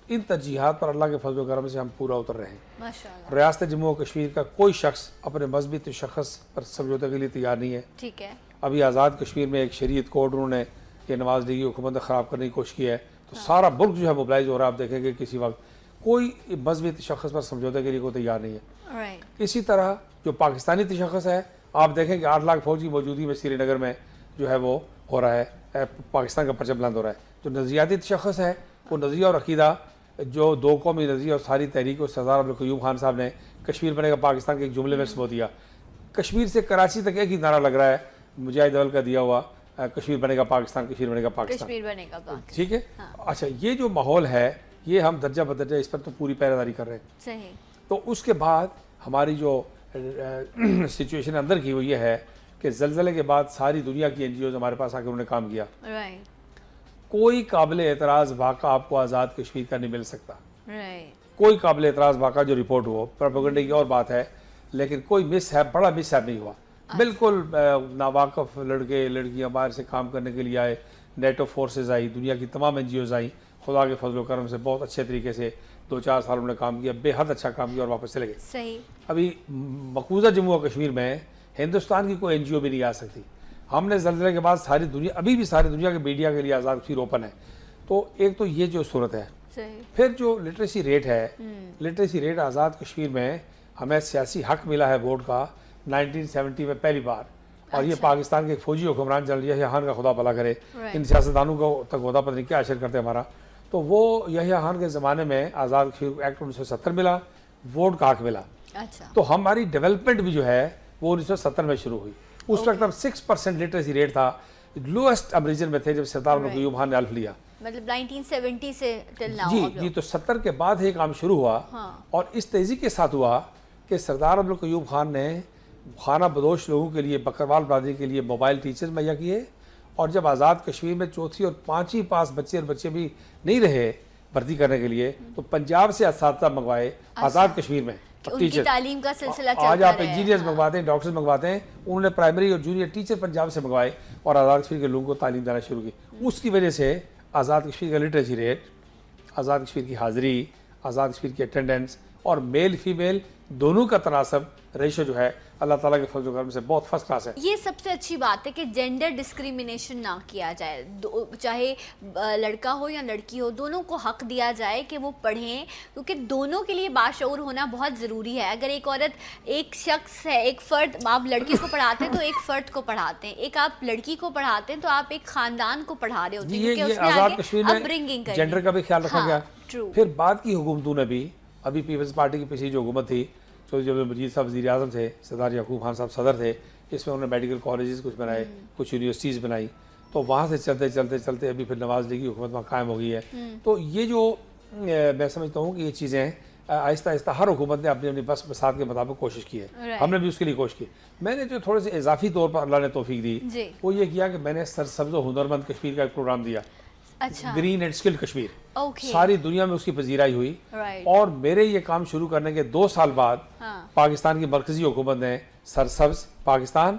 ان ترجیحات پر اللہ کے فضل و کرم سے ہم پورا اتر رہے ہیں. ماشاءاللہ. ریاست جموں و کشمیر کا کوئی شخص اپنے مذہبی تشخص پر سمجھوتے کے لیے تیار نہیں ہے. ٹھیک ہے. ابھی آزاد کشمیر میں ایک شریعت کوڈ انہوں نے یہ نواز لیگ کی حکومت خراب کرنے کی کوشش کی ہے, تو سارا ملک جو ہے موبلائز ہو رہا ہے. آپ دیکھیں گے کسی وقت کوئی مذہبی تشخص پر سمجھوتے کے لیے کوئی تیار نہیں ہے. اسی طرح جو پاکستانی تشخص ہے, آپ دیکھیں کہ 8 لاکھ فوج کی موجودگی میں سری نگر میں جو ہے وہ ہو رہا ہے, پاکستان کا پرچم بلند ہو رہا ہے. جو نظریاتی تشخص ہے وہ نظریہ اور عقیدہ جو 2 قومی نظریہ اور ساری تحریک اور سردار عبدالقیوم خان صاحب نے کشمیر بنے گا پاکستان کے ایک جملے میں سبو دیا. کشمیر سے کراچی تک ایک ہی نعرہ لگ رہا ہے مجاہد اول کا دیا ہوا, کشمیر بنے گا پاکستان, کشمیر بنے گا پاکستان, کشمیر بنے گا پاکستان. ٹھیک ہے. اچھا, یہ جو ماحول ہے یہ ہم درجہ بدرجہ اس پر تو پوری پہرےداری کر رہے ہیں. صحیح. تو اس کے بعد ہماری جو سچویشن اندر کی وہ یہ ہے کہ زلزلے کے بعد ساری دنیا کی NGOز ہمارے پاس آ کے انہوں نے کام کیا. کوئی قابل اعتراض واقعہ آپ کو آزاد کشمیر کا نہیں مل سکتا. کوئی قابل اعتراض واقعہ جو رپورٹ ہو, پروپیگنڈے کی اور بات ہے, لیکن کوئی مس ہے, بڑا مس ہے نہیں ہوا. بالکل ناواقف لڑکے لڑکیاں باہر سے کام کرنے کے لیے آئے, نیٹو فورسز آئی, دنیا کی تمام NGOز آئیں, خدا کے فضل و کرم سے بہت اچھے طریقے سے 2-4 سال انہوں نے کام کیا, بے حد اچھا کام کیا اور واپس چلے گئے. صحیح. ابھی مقبوضہ جموں و کشمیر میں ہندوستان کی کوئی NGO بھی نہیں آ سکتی. ہم نے زلزلے کے بعد ساری دنیا, ابھی بھی ساری دنیا کے میڈیا کے لیے آزاد کشمیر اوپن ہے. تو ایک تو یہ جو صورت ہے. پھر جو لٹریسی ریٹ ہے, لٹریسی ریٹ آزاد کشمیر میں ہمیں سیاسی حق ملا ہے ووٹ کا 1970 میں پہلی بار, اور یہ پاکستان کے فوجی حکمران جنرل یحییٰ خان کا خدا بھلا کرے, ان سیاستدانوں کو تک ہوتا پتہ نہیں کیا اشر کرتے ہمارا. تو وہ یحییٰ خان کے زمانے میں آزاد کشمیر ایکٹ 1970 ملا, ووٹ کا حق ملا. تو ہماری ڈیولپمنٹ بھی جو ہے وہ 1970 میں شروع ہوئی. اس وقت اب 6% لٹریسی ریٹ تھا, لوئسٹ اب ریجن میں تھے جب سردار عبدالقیوم خان نے حلف لیا. مطلب 1970 سے ٹل ناؤ. جی تو 70 کے بعد یہ کام شروع ہوا, اور اس تیزی کے ساتھ ہوا کہ سردار عبدالقیوم خان نے خانہ بدوش لوگوں کے لیے, بکروال برادری کے لیے موبائل ٹیچر مہیا کیے. اور جب آزاد کشمیر میں 4تھی اور 5ویں پاس بچے اور بچے بھی نہیں رہے بھرتی کرنے کے لیے, تو پنجاب سے اساتذہ منگوائے آزاد کشمیر میں ٹیچر. تعلیم کا سلسلہ چلتا ہے. آج آپ انجینئرز منگواتے ہیں, ڈاکٹرز منگواتے ہیں. انہوں نے پرائمری اور جونیئر ٹیچر پنجاب سے منگوائے اور آزاد کشمیر کے لوگوں کو تعلیم دینا شروع کی. اس کی وجہ سے آزاد کشمیر کا لٹریسی ریٹ, آزاد کشمیر کی حاضری, آزاد کشمیر کی اٹینڈنس اور میل فیمیل دونوں کا تناسب ریشو جو ہے اللہ تعالیٰ کے فضل و کرم سے بہت فرسٹ کلاس ہے. یہ سب سے اچھی بات ہے کہ جینڈر ڈسکریمنیشن نہ کیا جائے, چاہے لڑکا ہو یا لڑکی ہو, دونوں کو حق دیا جائے کہ وہ پڑھیں, کیونکہ دونوں کے لیے باشعور ہونا بہت ضروری ہے. اگر ایک عورت, ایک شخص ہے, ایک فرد, آپ لڑکی کو پڑھاتے ہیں تو ایک فرد کو پڑھاتے ہیں, ایک آپ لڑکی کو پڑھاتے ہیں تو آپ ایک خاندان کو پڑھا رہے ہوتے ہیں, کیونکہ اس میں آگے اپبرنگنگ کریں. جینڈر کا بھی خیال رکھا گیا. پھر بعد کی حکومتوں نے بھی, ابھی پیپلز پارٹی کی پچھلی جو حکومت تھی, جب مجید صاحب وزیر اعظم تھے, سردار یعقوب خان صاحب صدر تھے, اس میں انہوں نے میڈیکل کالجز کچھ بنائے, کچھ یونیورسٹیز بنائی. تو وہاں سے چلتے چلتے چلتے ابھی پھر نواز لیگ کی حکومت وہاں قائم ہو گئی ہے. تو یہ جو میں سمجھتا ہوں کہ یہ چیزیں آہستہ آہستہ ہر حکومت نے اپنی اپنی بس بسات کے مطابق کوشش کی ہے. ہم نے بھی اس کے لیے کوشش کی. میں نے جو تھوڑے سے اضافی طور پر اللہ نے توفیق دی وہ یہ کیا کہ میں نے سرسبز و ہنرمند کشمیر کا ایک پروگرام دیا. اچھا green and skilled Kashmir. Okay ساری دنیا میں اس کی پذیرائی ہوئی. رائٹ اور میرے یہ کام شروع کرنے کے 2 سال بعد پاکستان کی مرکزی حکومت نے سرسبز پاکستان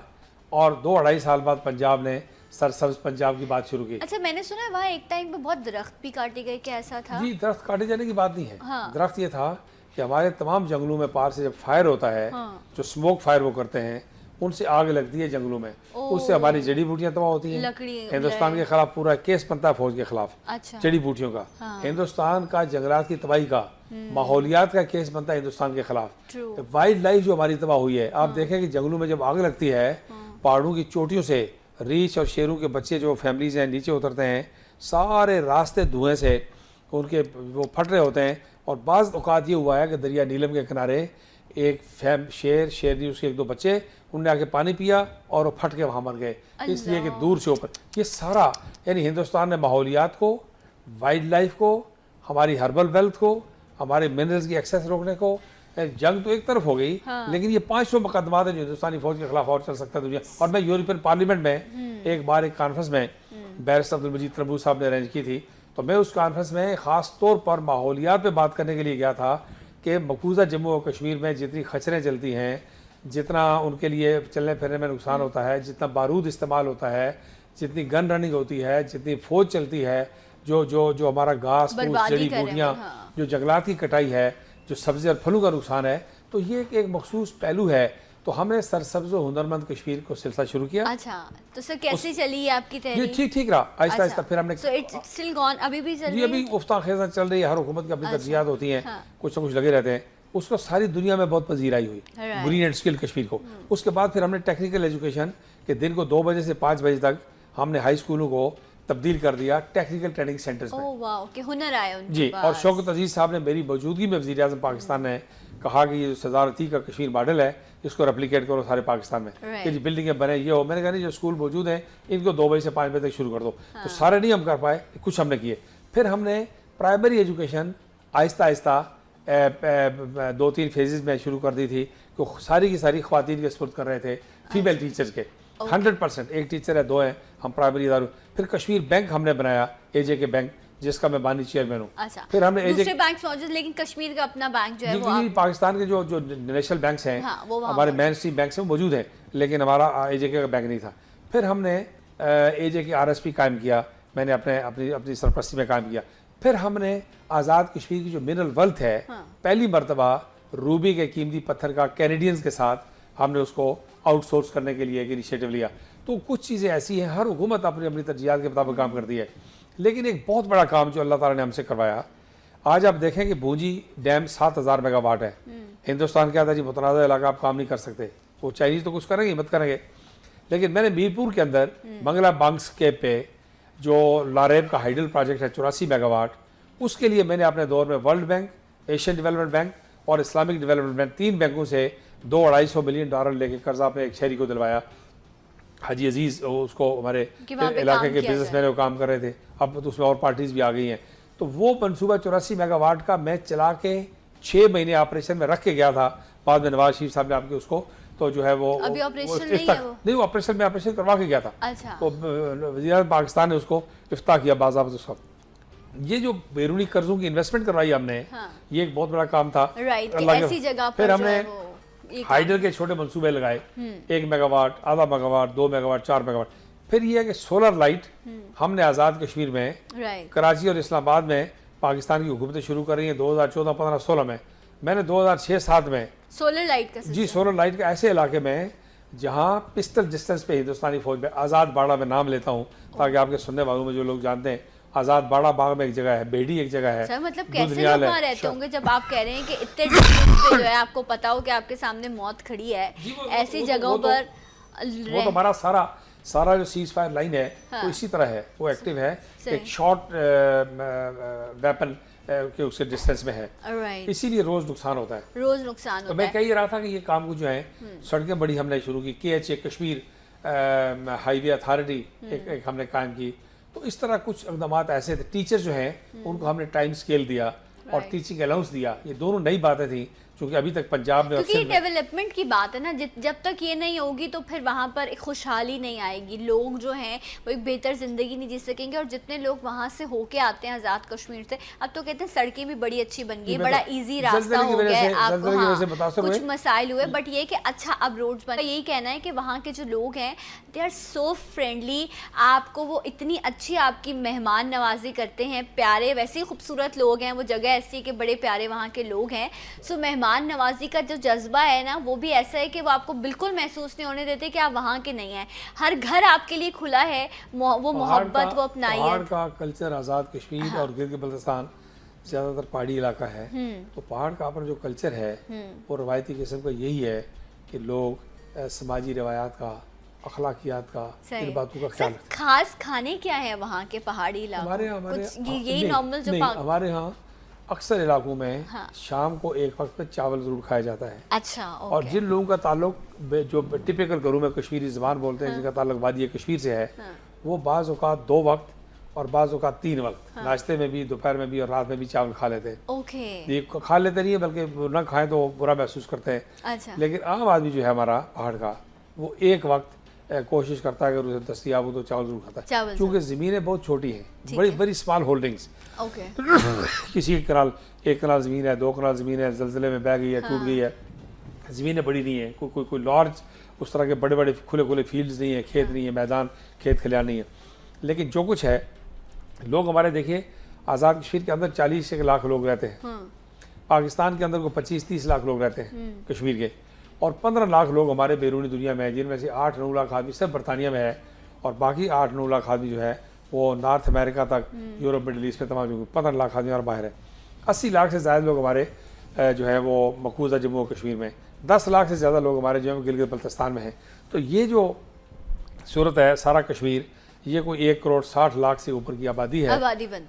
اور 2-2.5 سال بعد پنجاب نے سرسبز پنجاب کی بات شروع کی. اچھا میں نے سنا ہے وہاں ایک ٹائم پہ بہت درخت بھی کاٹے گئے, کیا ایسا تھا؟ جی درخت کاٹے جانے کی بات نہیں ہے. درخت یہ تھا کہ ہمارے تمام جنگلوں میں پار سے جب فائر ہوتا ہے, جو اسموک فائر وہ کرتے ہیں, ان سے آگ لگتی ہے جنگلوں میں, اس سے ہماری جڑی بوٹیاں تباہ ہوتی ہیں. ہندوستان کے خلاف پورا کیس بنتا ہے فوج کے خلاف جڑی بوٹیوں کا. ہندوستان کا جنگلات کی تباہی کا, ماحولیات کا کیس بنتا ہے ہندوستان کے خلاف. وائلڈ لائف جو ہماری تباہ ہوئی ہے, آپ دیکھیں کہ جنگلوں میں جب آگ لگتی ہے, پہاڑوں کی چوٹیوں سے ریچھ اور شیروں کے بچے جو فیملیز ہیں نیچے اترتے ہیں, سارے راستے دھوئیں سے ان کے وہ پھٹ رہے ہوتے ہیں. اور بعض اوقات یہ ہوا ہے کہ دریا نیلم کے کنارے ایک شیرنی اس کے 1-2 بچے, انہوں نے آ کے پانی پیا اور وہ پھٹ کے وہاں مر گئے, اس لیے کہ دور سے اوپر. یہ سارا یعنی ہندوستان نے ماحولیات کو, وائلڈ لائف کو, ہماری ہربل ویلتھ کو, ہمارے منرلز کی ایکسیس روکنے کو, جنگ تو ایک طرف ہو گئی, لیکن یہ 500 مقدمات ہیں جو ہندوستانی فوج کے خلاف اور چل سکتا ہے دنیا. اور میں یورپین پارلیمنٹ میں ایک بار ایک کانفرنس میں بیرسٹر عبدالمجید تربوز صاحب نے ارینج کی تھی, تو میں اس کانفرنس میں خاص طور پر ماحولیات پہ بات کرنے کے لیے گیا تھا کہ مقبوضہ جموں و کشمیر میں جتنی خچریں چلتی ہیں, جتنا ان کے لیے چلنے پھرنے میں نقصان ہوتا ہے, جتنا بارود استعمال ہوتا ہے, جتنی گن رننگ ہوتی ہے, جتنی فوج چلتی ہے, جو ہمارا گھاس پھوس جڑی بوٹیاں, جو جنگلات کی کٹائی ہے, جو سبزی اور پھلوں کا نقصان ہے, تو یہ ایک مخصوص پہلو ہے. تو ہم نے سرسبز و ہنرمند کشمیر کو سلسلہ شروع کیا. اچھا تو سر کیسے چلی ہے آپ کی تحریک؟ یہ ٹھیک رہا, آہستہ آہستہ. پھر ہم نے ابھی بھی چل رہی ہے؟ جی ابھی افتا خیزاں چل رہی ہے, ہر حکومت کی اپنی ترجیحات ہوتی ہیں, کچھ نہ کچھ لگے رہتے ہیں. اس کو ساری دنیا میں بہت پذیرائی ہوئی گرین اینڈ اسکل کشمیر کو. اس کے بعد پھر ہم نے ٹیکنیکل ایجوکیشن کہ دن کو 2 بجے سے 5 بجے تک ہم نے ہائی اسکولوں کو تبدیل کر دیا ٹیکنیکل ٹریننگ سینٹرز میں. کہ ہنر آئے ان جی. اور شوکت عزیز صاحب نے میری موجودگی میں, وزیر اعظم پاکستان نے کہا کہ یہ جو صدارتی کا کشمیر ماڈل ہے اس کو ریپلیکیٹ کرو سارے پاکستان میں, کہ جی بلڈنگیں بنے, یہ ہو. میں نے کہا نہیں, جو اسکول موجود ہیں ان کو 2 بجے سے 5 بجے تک شروع کر دو. تو سارے نہیں ہم کر پائے, کچھ ہم نے کیے. پھر ہم نے پرائمری ایجوکیشن آہستہ آہستہ 2-3 فیزز میں شروع کر دی تھی, کہ ساری کی ساری خواتین کے سپرد کر رہے تھے, فیمیل ٹیچرز کے 100%. ایک ٹیچر ہے, 2 ہیں ہم پرائمری اداروں. پھر کشمیر بینک ہم نے بنایا, AJ کے بینک, جس کا میں بانی چیئرمین ہوں. پھر ہم نے دوسرے بینکس موجود, لیکن کشمیر کا اپنا بینک جو ہے وہ پاکستان کے جو نیشنل بینکس ہیں, ہمارے مین اسٹریم بینکس ہیں موجود ہیں, لیکن ہمارا AJ کا بینک نہیں تھا. پھر ہم نے AJ کے RSP قائم کیا, میں نے اپنی سرپرستی میں قائم کیا. پھر ہم نے آزاد کشمیر کی جو منرل ویلتھ ہے, پہلی مرتبہ روبی کے قیمتی پتھر کا کینیڈینز کے ساتھ ہم نے اس کو آؤٹ سورس کرنے کے لیے ایک انیشیٹو لیا. تو کچھ چیزیں ایسی ہیں, ہر حکومت اپنی ترجیحات کے مطابق کام کرتی ہے. لیکن ایک بہت بڑا کام جو اللہ تعالیٰ نے ہم سے کروایا, آج آپ دیکھیں کہ بونجی ڈیم 7000 میگا واٹ ہے. ہندوستان کیا تھا جی, متنازع علاقہ آپ کام نہیں کر سکتے, وہ چائنیز تو کچھ کریں گے, مت کریں گے. لیکن میں نے میرپور کے اندر منگلا بانگس کیپ پہ جو لاریب کا ہائیڈل پروجیکٹ ہے 84 میگا واٹ, اس کے لیے میں نے اپنے دور میں world bank, Asian development bank اور اسلامک ڈیولپمنٹ بینک, 3 بینکوں سے $200-250 ملین لے کے قرضہ اپنے ایک شہری کو دلوایا. حاجی عزیز اس کو ہمارے علاقے کے بزنس مین وہ کام کر رہے تھے, اب تو اس میں اور پارٹیز بھی آ گئی ہیں. تو وہ منصوبہ 84 میگا واٹ کا میں چلا کے 6 مہینے آپریشن میں رکھ کے گیا تھا. بعد میں نواز شریف صاحب نے آپ کے اس کو تو جو ہے وہ نہیں, وہ آپریشن کروا کے گیا تھا. تو وزیر اعظم پاکستان نے اس کو افتتاح کیا باضابطہ. اس وقت یہ جو بیرونی قرضوں کی انویسٹمنٹ کروائی ہم نے, یہ ایک بہت بڑا کام تھا. پھر ہم نے ہائیڈل کے چھوٹے منصوبے لگائے, 1 میگا واٹ, آدھا mega what, 2 mega what, 4 mega what. پھر یہ ہے کہ سولر لائٹ ہم نے آزاد کشمیر میں کراچی اور اسلام آباد میں پاکستان کی حکومتیں شروع کر رہی ہیں 2014, 15, 16 میں. میں نے 2006-7 میں سولر لائٹ کا سولر لائٹ کے ایسے علاقے میں جہاں پسٹل ڈسٹنس پہ ہندوستانی فوج میں, آزاد باڑہ میں نام لیتا ہوں تاکہ آپ کے سننے والوں میں جو لوگ جانتے ہیں, آزاد باڑہ باغ میں ایک جگہ ہے, بیڑی ایک جگہ ہے. سر مطلب کیسے لوگ وہاں رہتے ہوں گے جب آپ کہہ رہے ہیں کہ اتنے ڈسٹنس پہ جو ہے آپ کو پتا ہو کہ آپ کے سامنے موت کھڑی ہے, ایسی جگہوں پر. وہ تو ہمارا سارا جو سیز فائر لائن ہے وہ اسی طرح ہے, وہ ایکٹیو ہے, ایک شارٹ ویپن کہ اس کے ڈسٹنس میں ہے, اسی لیے روز نقصان ہوتا ہے. تو میں کہہ رہا تھا کہ یہ کام جو ہیں سڑکیں بڑی ہم نے شروع کی, KHA کشمیر ہائی وے اتھارٹی ایک ہم نے قائم کی. تو اس طرح کچھ اقدامات ایسے تھے. ٹیچر جو ہیں ان کو ہم نے ٹائم سکیل دیا اور ٹیچنگ الاؤنس دیا. یہ دونوں نئی باتیں تھیں چونکہ ابھی تک پنجاب میں کیونکہ ڈیولپمنٹ کی بات ہے نا، جب تک یہ نہیں ہوگی تو پھر وہاں پر ایک خوشحالی نہیں آئے گی، لوگ جو ہیں وہ ایک بہتر زندگی نہیں جی سکیں گے. اور جتنے لوگ وہاں سے ہو کے آتے ہیں آزاد کشمیر سے، اب تو کہتے ہیں سڑکیں بھی بڑی اچھی بن گئی، بڑا ایزی راستہ ہو گیا ہے آپ کو. ہاں کچھ مسائل ہوئے بٹ یہ کہ اچھا اب روڈز بن. یہی کہنا ہے کہ وہاں کے جو لوگ ہیں دے آر سو فرینڈلی، آپ کو وہ اتنی اچھی آپ کی مہمان نوازی کرتے ہیں، پیارے ویسے ہی خوبصورت لوگ ہیں، وہ جگہ ایسی کہ بڑے پیارے وہاں کے لوگ ہیں. سو مہمان نوازی کا جو جذبہ ہے نا وہ بھی ایسا ہے کہ وہ آپ کو بالکل محسوس نہیں ہونے دیتے کہ آپ وہاں کے نہیں ہیں. ہر گھر آپ کے لیے کھلا ہے، وہ محبت وہ اپنائیت. پہاڑ کا کلچر آزاد کشمیر اور گلگت بلتستان زیادہ تر پہاڑی علاقہ ہے، تو پہاڑ کا اپنا جو کلچر ہے وہ روایتی قسم کا یہی ہے کہ لوگ سماجی روایات کا، اخلاقیات کا، ان باتوں کا خیال رکھتے ہیں. خاص کھانے کیا ہے وہاں کے پہاڑی علاقوں؟ یہی نارمل جو ہمارے ہاں اکثر علاقوں میں شام کو ایک وقت پہ چاول ضرور کھایا جاتا ہے. اچھا. اور جن لوگوں کا تعلق جو ٹپیکل گھروں میں کشمیری زبان بولتے ہیں، جن کا تعلق وادی کشمیر سے ہے، وہ بعض اوقات 2 وقت اور بعض اوقات 3 وقت، ناشتے میں بھی، دوپہر میں بھی اور رات میں بھی چاول کھا لیتے ہیں. یہ کھا لیتے نہیں ہیں بلکہ نہ کھائیں تو برا محسوس کرتے ہیں. لیکن عام آدمی جو ہے ہمارا پہاڑ کا، وہ ایک وقت کوشش کرتا ہے اگر اسے دستیاب ہو تو چاول ضرور کھاتا ہے. کیونکہ زمینیں بہت چھوٹی ہیں، بڑی اسمال ہولڈنگز. کسی ایک کنال زمین ہے، 2 کنال زمین ہے، زلزلے میں بہہ گئی ہے، ٹوٹ گئی ہے، زمینیں بڑی نہیں ہیں، کوئی لارج اس طرح کے بڑے کھلے فیلڈز نہیں ہیں، کھیت نہیں ہے، میدان کھیت کھلیان نہیں ہے. لیکن جو کچھ ہے، لوگ ہمارے دیکھیے آزاد کشمیر کے اندر 40 لاکھ لوگ رہتے ہیں، پاکستان کے اندر کو 25-30 لاکھ لوگ رہتے ہیں کشمیر کے، اور 15 لاکھ لوگ ہمارے بیرونی دنیا میں ہیں، جن میں سے 8-9 لاکھ آدمی صرف برطانیہ میں ہے، اور باقی 8-9 لاکھ آدمی جو ہے وہ نارتھ امریکہ تک، یورپ مڈل ایسٹ میں تمام. 15 لاکھ آدمی اور باہر ہے. 80 لاکھ سے زیادہ لوگ ہمارے جو ہے وہ مقبوضہ جموں و کشمیر میں، 10 لاکھ سے زیادہ لوگ ہمارے جو ہے گلگت بلتستان میں ہیں. تو یہ جو صورت ہے سارا کشمیر، یہ کوئی 1 کروڑ 60 لاکھ سے اوپر کی آبادی ہے،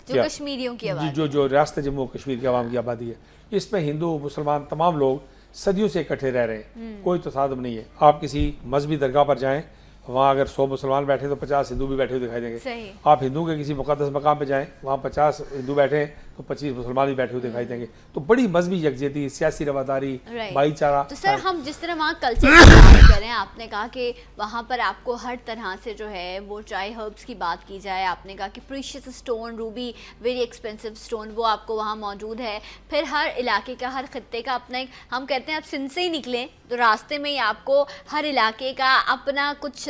جو کشمیریوں کی آبادی، جو ریاست جموں و کشمیر کے عوام کی آبادی ہے. اس میں ہندو مسلمان تمام لوگ صدیوں سے اکٹھے رہ رہے ہیں، کوئی تصادم نہیں ہے. آپ کسی مذہبی درگاہ پر جائیں، وہاں اگر 100 مسلمان بیٹھے تو 50 ہندو بھی بیٹھے ہوئے دکھائی دیں گے. آپ ہندو کے کسی مقدس مقام پہ جائیں، وہاں 50 ہندو بیٹھے ہیں تو 25 مسلمان بھی بیٹھے ہوئے دکھائی دیں گے. تو بڑی مذہبی یکجہتی، سیاسی رواداری، بھائی چارہ. تو سر ہم جس طرح وہاں کلچر کی بات کر رہے ہیں، آپ نے کہا کہ وہاں پر آپ کو ہر طرح سے جو ہے وہ چاہے ہربس کی بات کی جائے، آپ نے کہا کہ precious stone, Ruby very expensive stone, وہ آپ کو وہاں موجود ہے. پھر ہر علاقے کا، ہر خطے کا اپنا ایک، ہم کہتے ہیں آپ سندھ سے ہی نکلیں تو راستے میں ہی آپ کو ہر علاقے کا اپنا کچھ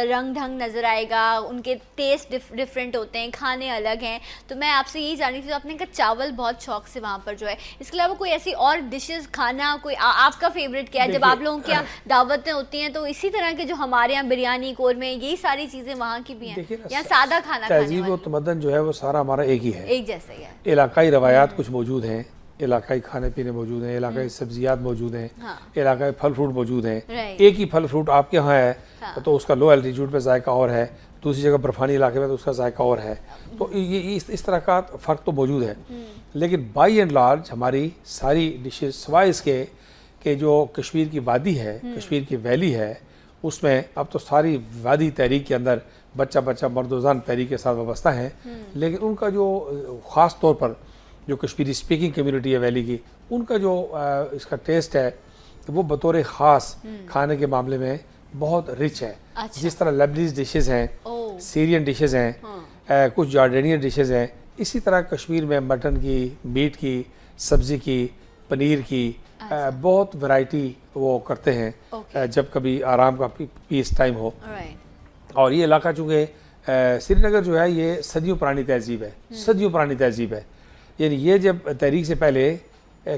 رنگ ڈھنگ نظر آئے گا، ان کے ٹیسٹ ڈفرینٹ ہوتے ہیں، کھانے الگ ہیں. تو میں آپ سے یہی جاننی تھی، آپ نے کہا چاول بہت شوق سے وہاں پر جو ہے، اس کے علاوہ کوئی ایسی اور ڈشز کھانا، کوئی آپ کا فیوریٹ کیا ہے؟ جب آپ لوگوں کی دعوتیں ہوتی ہیں تو اسی طرح کے جو ہمارے یہاں بریانی، قورمے، یہی ساری چیزیں وہاں کی بھی ہیں، یا سادہ کھانا؟ تہذیب و تمدن جو ہے وہ سارا ہمارا ایک ہی ہے، ایک جیسا ہی ہے. علاقائی روایات کچھ موجود ہیں، علاقائی کھانے پینے موجود ہیں، علاقائی سبزیات موجود ہیں، علاقائی پھل فروٹ موجود ہیں. ایک ہی پھل فروٹ آپ کے ہاں ہے تو اس کا لو الٹیٹیوڈ پہ ذائقہ اور ہے، دوسری جگہ برفانی علاقے میں تو اس کا ذائقہ اور ہے. تو یہ اس طرح کا فرق تو موجود ہے. لیکن بائی اینڈ لارج ہماری ساری ڈشز، سوائے اس کے کہ جو کشمیر کی وادی ہے، کشمیر کی ویلی ہے، اس میں اب تو ساری وادی تحریک کے اندر بچہ مرد و زن تحریک کے ساتھ وابستہ ہیں. لیکن ان کا جو خاص طور پر جو کشمیری اسپیکنگ کمیونٹی ہے ویلی کی، ان کا جو اس کا ٹیسٹ ہے وہ بطور خاص کھانے کے معاملے میں بہت رچ ہے. جس طرح لیبنیز ڈشز ہیں، سیرین ڈشز ہیں، کچھ جارڈینین ڈشز ہیں، اسی طرح کشمیر میں مٹن کی، میٹ کی، سبزی کی، پنیر کی بہت ورائٹی وہ کرتے ہیں جب کبھی آرام کا پیس ٹائم ہو. اور یہ علاقہ چونکہ سری نگر جو ہے یہ صدیوں پرانی تہذیب ہے، صدیوں پرانی تہذیب ہے. یعنی یہ جب تحریک سے پہلے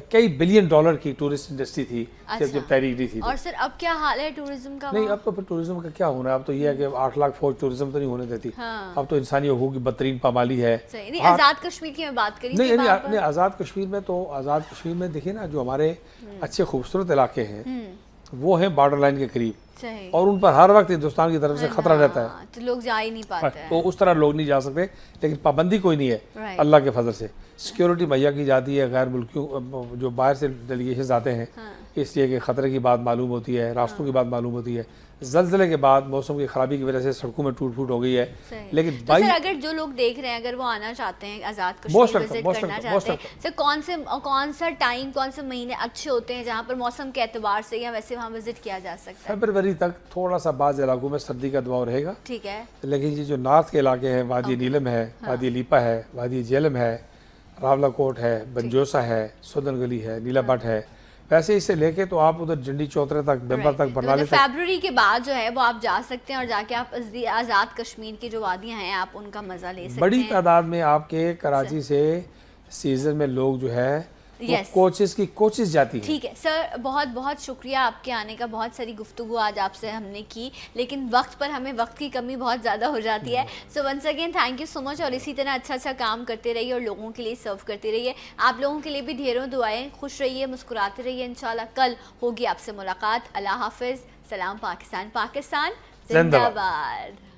کئی بلین ڈالر کی ٹورسٹ انڈسٹری تھی جب تحریک نہیں تھی. اور سر اب کیا حال ہے ٹورزم کا؟ نہیں، اب تو پھر ٹورزم کا کیا ہونا ہے، اب تو یہ ہے کہ 8 لاکھ فوج ٹورزم تو نہیں ہونے دیتی. اب تو انسانی حقوق کی بدترین پامالی ہے. آزاد کشمیر کی میں بات کری تھی. نہیں، آزاد کشمیر میں تو، آزاد کشمیر میں دیکھیں نا جو ہمارے اچھے خوبصورت علاقے ہیں وہ ہیں بارڈر لائن کے قریب. اور ان پر ہر وقت ہندوستان کی طرف سے خطرہ رہتا ہے، تو لوگ جا ہی نہیں پاتے، تو اس طرح لوگ نہیں جا سکتے، لیکن پابندی کوئی نہیں ہے اللہ کے فضل سے، سیکیورٹی مہیا کی جاتی ہے، غیر ملکیوں جو باہر سے ڈیلیگیشنز آتے ہیں اس لیے کہ خطرے کی بات معلوم ہوتی ہے، راستوں کی بات معلوم ہوتی ہے، زلزلے کے بعد موسم کی خرابی کی وجہ سے سڑکوں میں ٹوٹ پھوٹ ہو گئی ہے، لیکن سر اگر جو لوگ دیکھ رہے ہیں اگر وہ آنا چاہتے ہیں آزاد کشمیر وزٹ کرنا چاہتے ہیں، سر کون سا ٹائم کون سے مہینے اچھے ہوتے ہیں جہاں پر موسم کے اعتبار سے یا ویسے وہاں وزٹ کیا جا سکتا ہے؟ فروری تک تھوڑا سا بعض علاقوں میں سردی کا دباؤ رہے گا، ٹھیک ہے، لیکن یہ جو نارتھ کے علاقے ہیں، وادی نیلم ہے، وادی لیپا ہے، وادی جیلم ہے، راولہ کوٹ ہے، بنجوسا ہے، سودن گلی ہے، نیلا بٹ ہے، ویسے اس سے لے کے تو آپ ادھر جنڈی چوترے تک، بمبر تک، برنالے تک، فیبرری کے بعد جو ہے وہ آپ جا سکتے ہیں اور جا کے آپ آزاد کشمیر کی جو وادیاں ہیں آپ ان کا مزہ لے سکتے ہیں۔ بڑی تعداد میں آپ کے کراچی سے سیزن میں لوگ جو ہے کوچز کی کوچز جاتی ہیں۔ ٹھیک ہے سر، بہت بہت شکریہ آپ کے آنے کا، بہت ساری گفتگو آج آپ سے ہم نے کی، لیکن وقت پر ہمیں وقت کی کمی بہت زیادہ ہو جاتی ہے، so once again thank you so much, اور اسی طرح اچھا اچھا کام کرتے رہیے اور لوگوں کے لیے سرو کرتے رہیے، آپ لوگوں کے لیے بھی ڈھیروں دعائیں، خوش رہیے، مسکراتے رہیے، انشاءاللہ کل ہوگی آپ سے ملاقات، اللہ حافظ، سلام پاکستان، پاکستان زندہ باد۔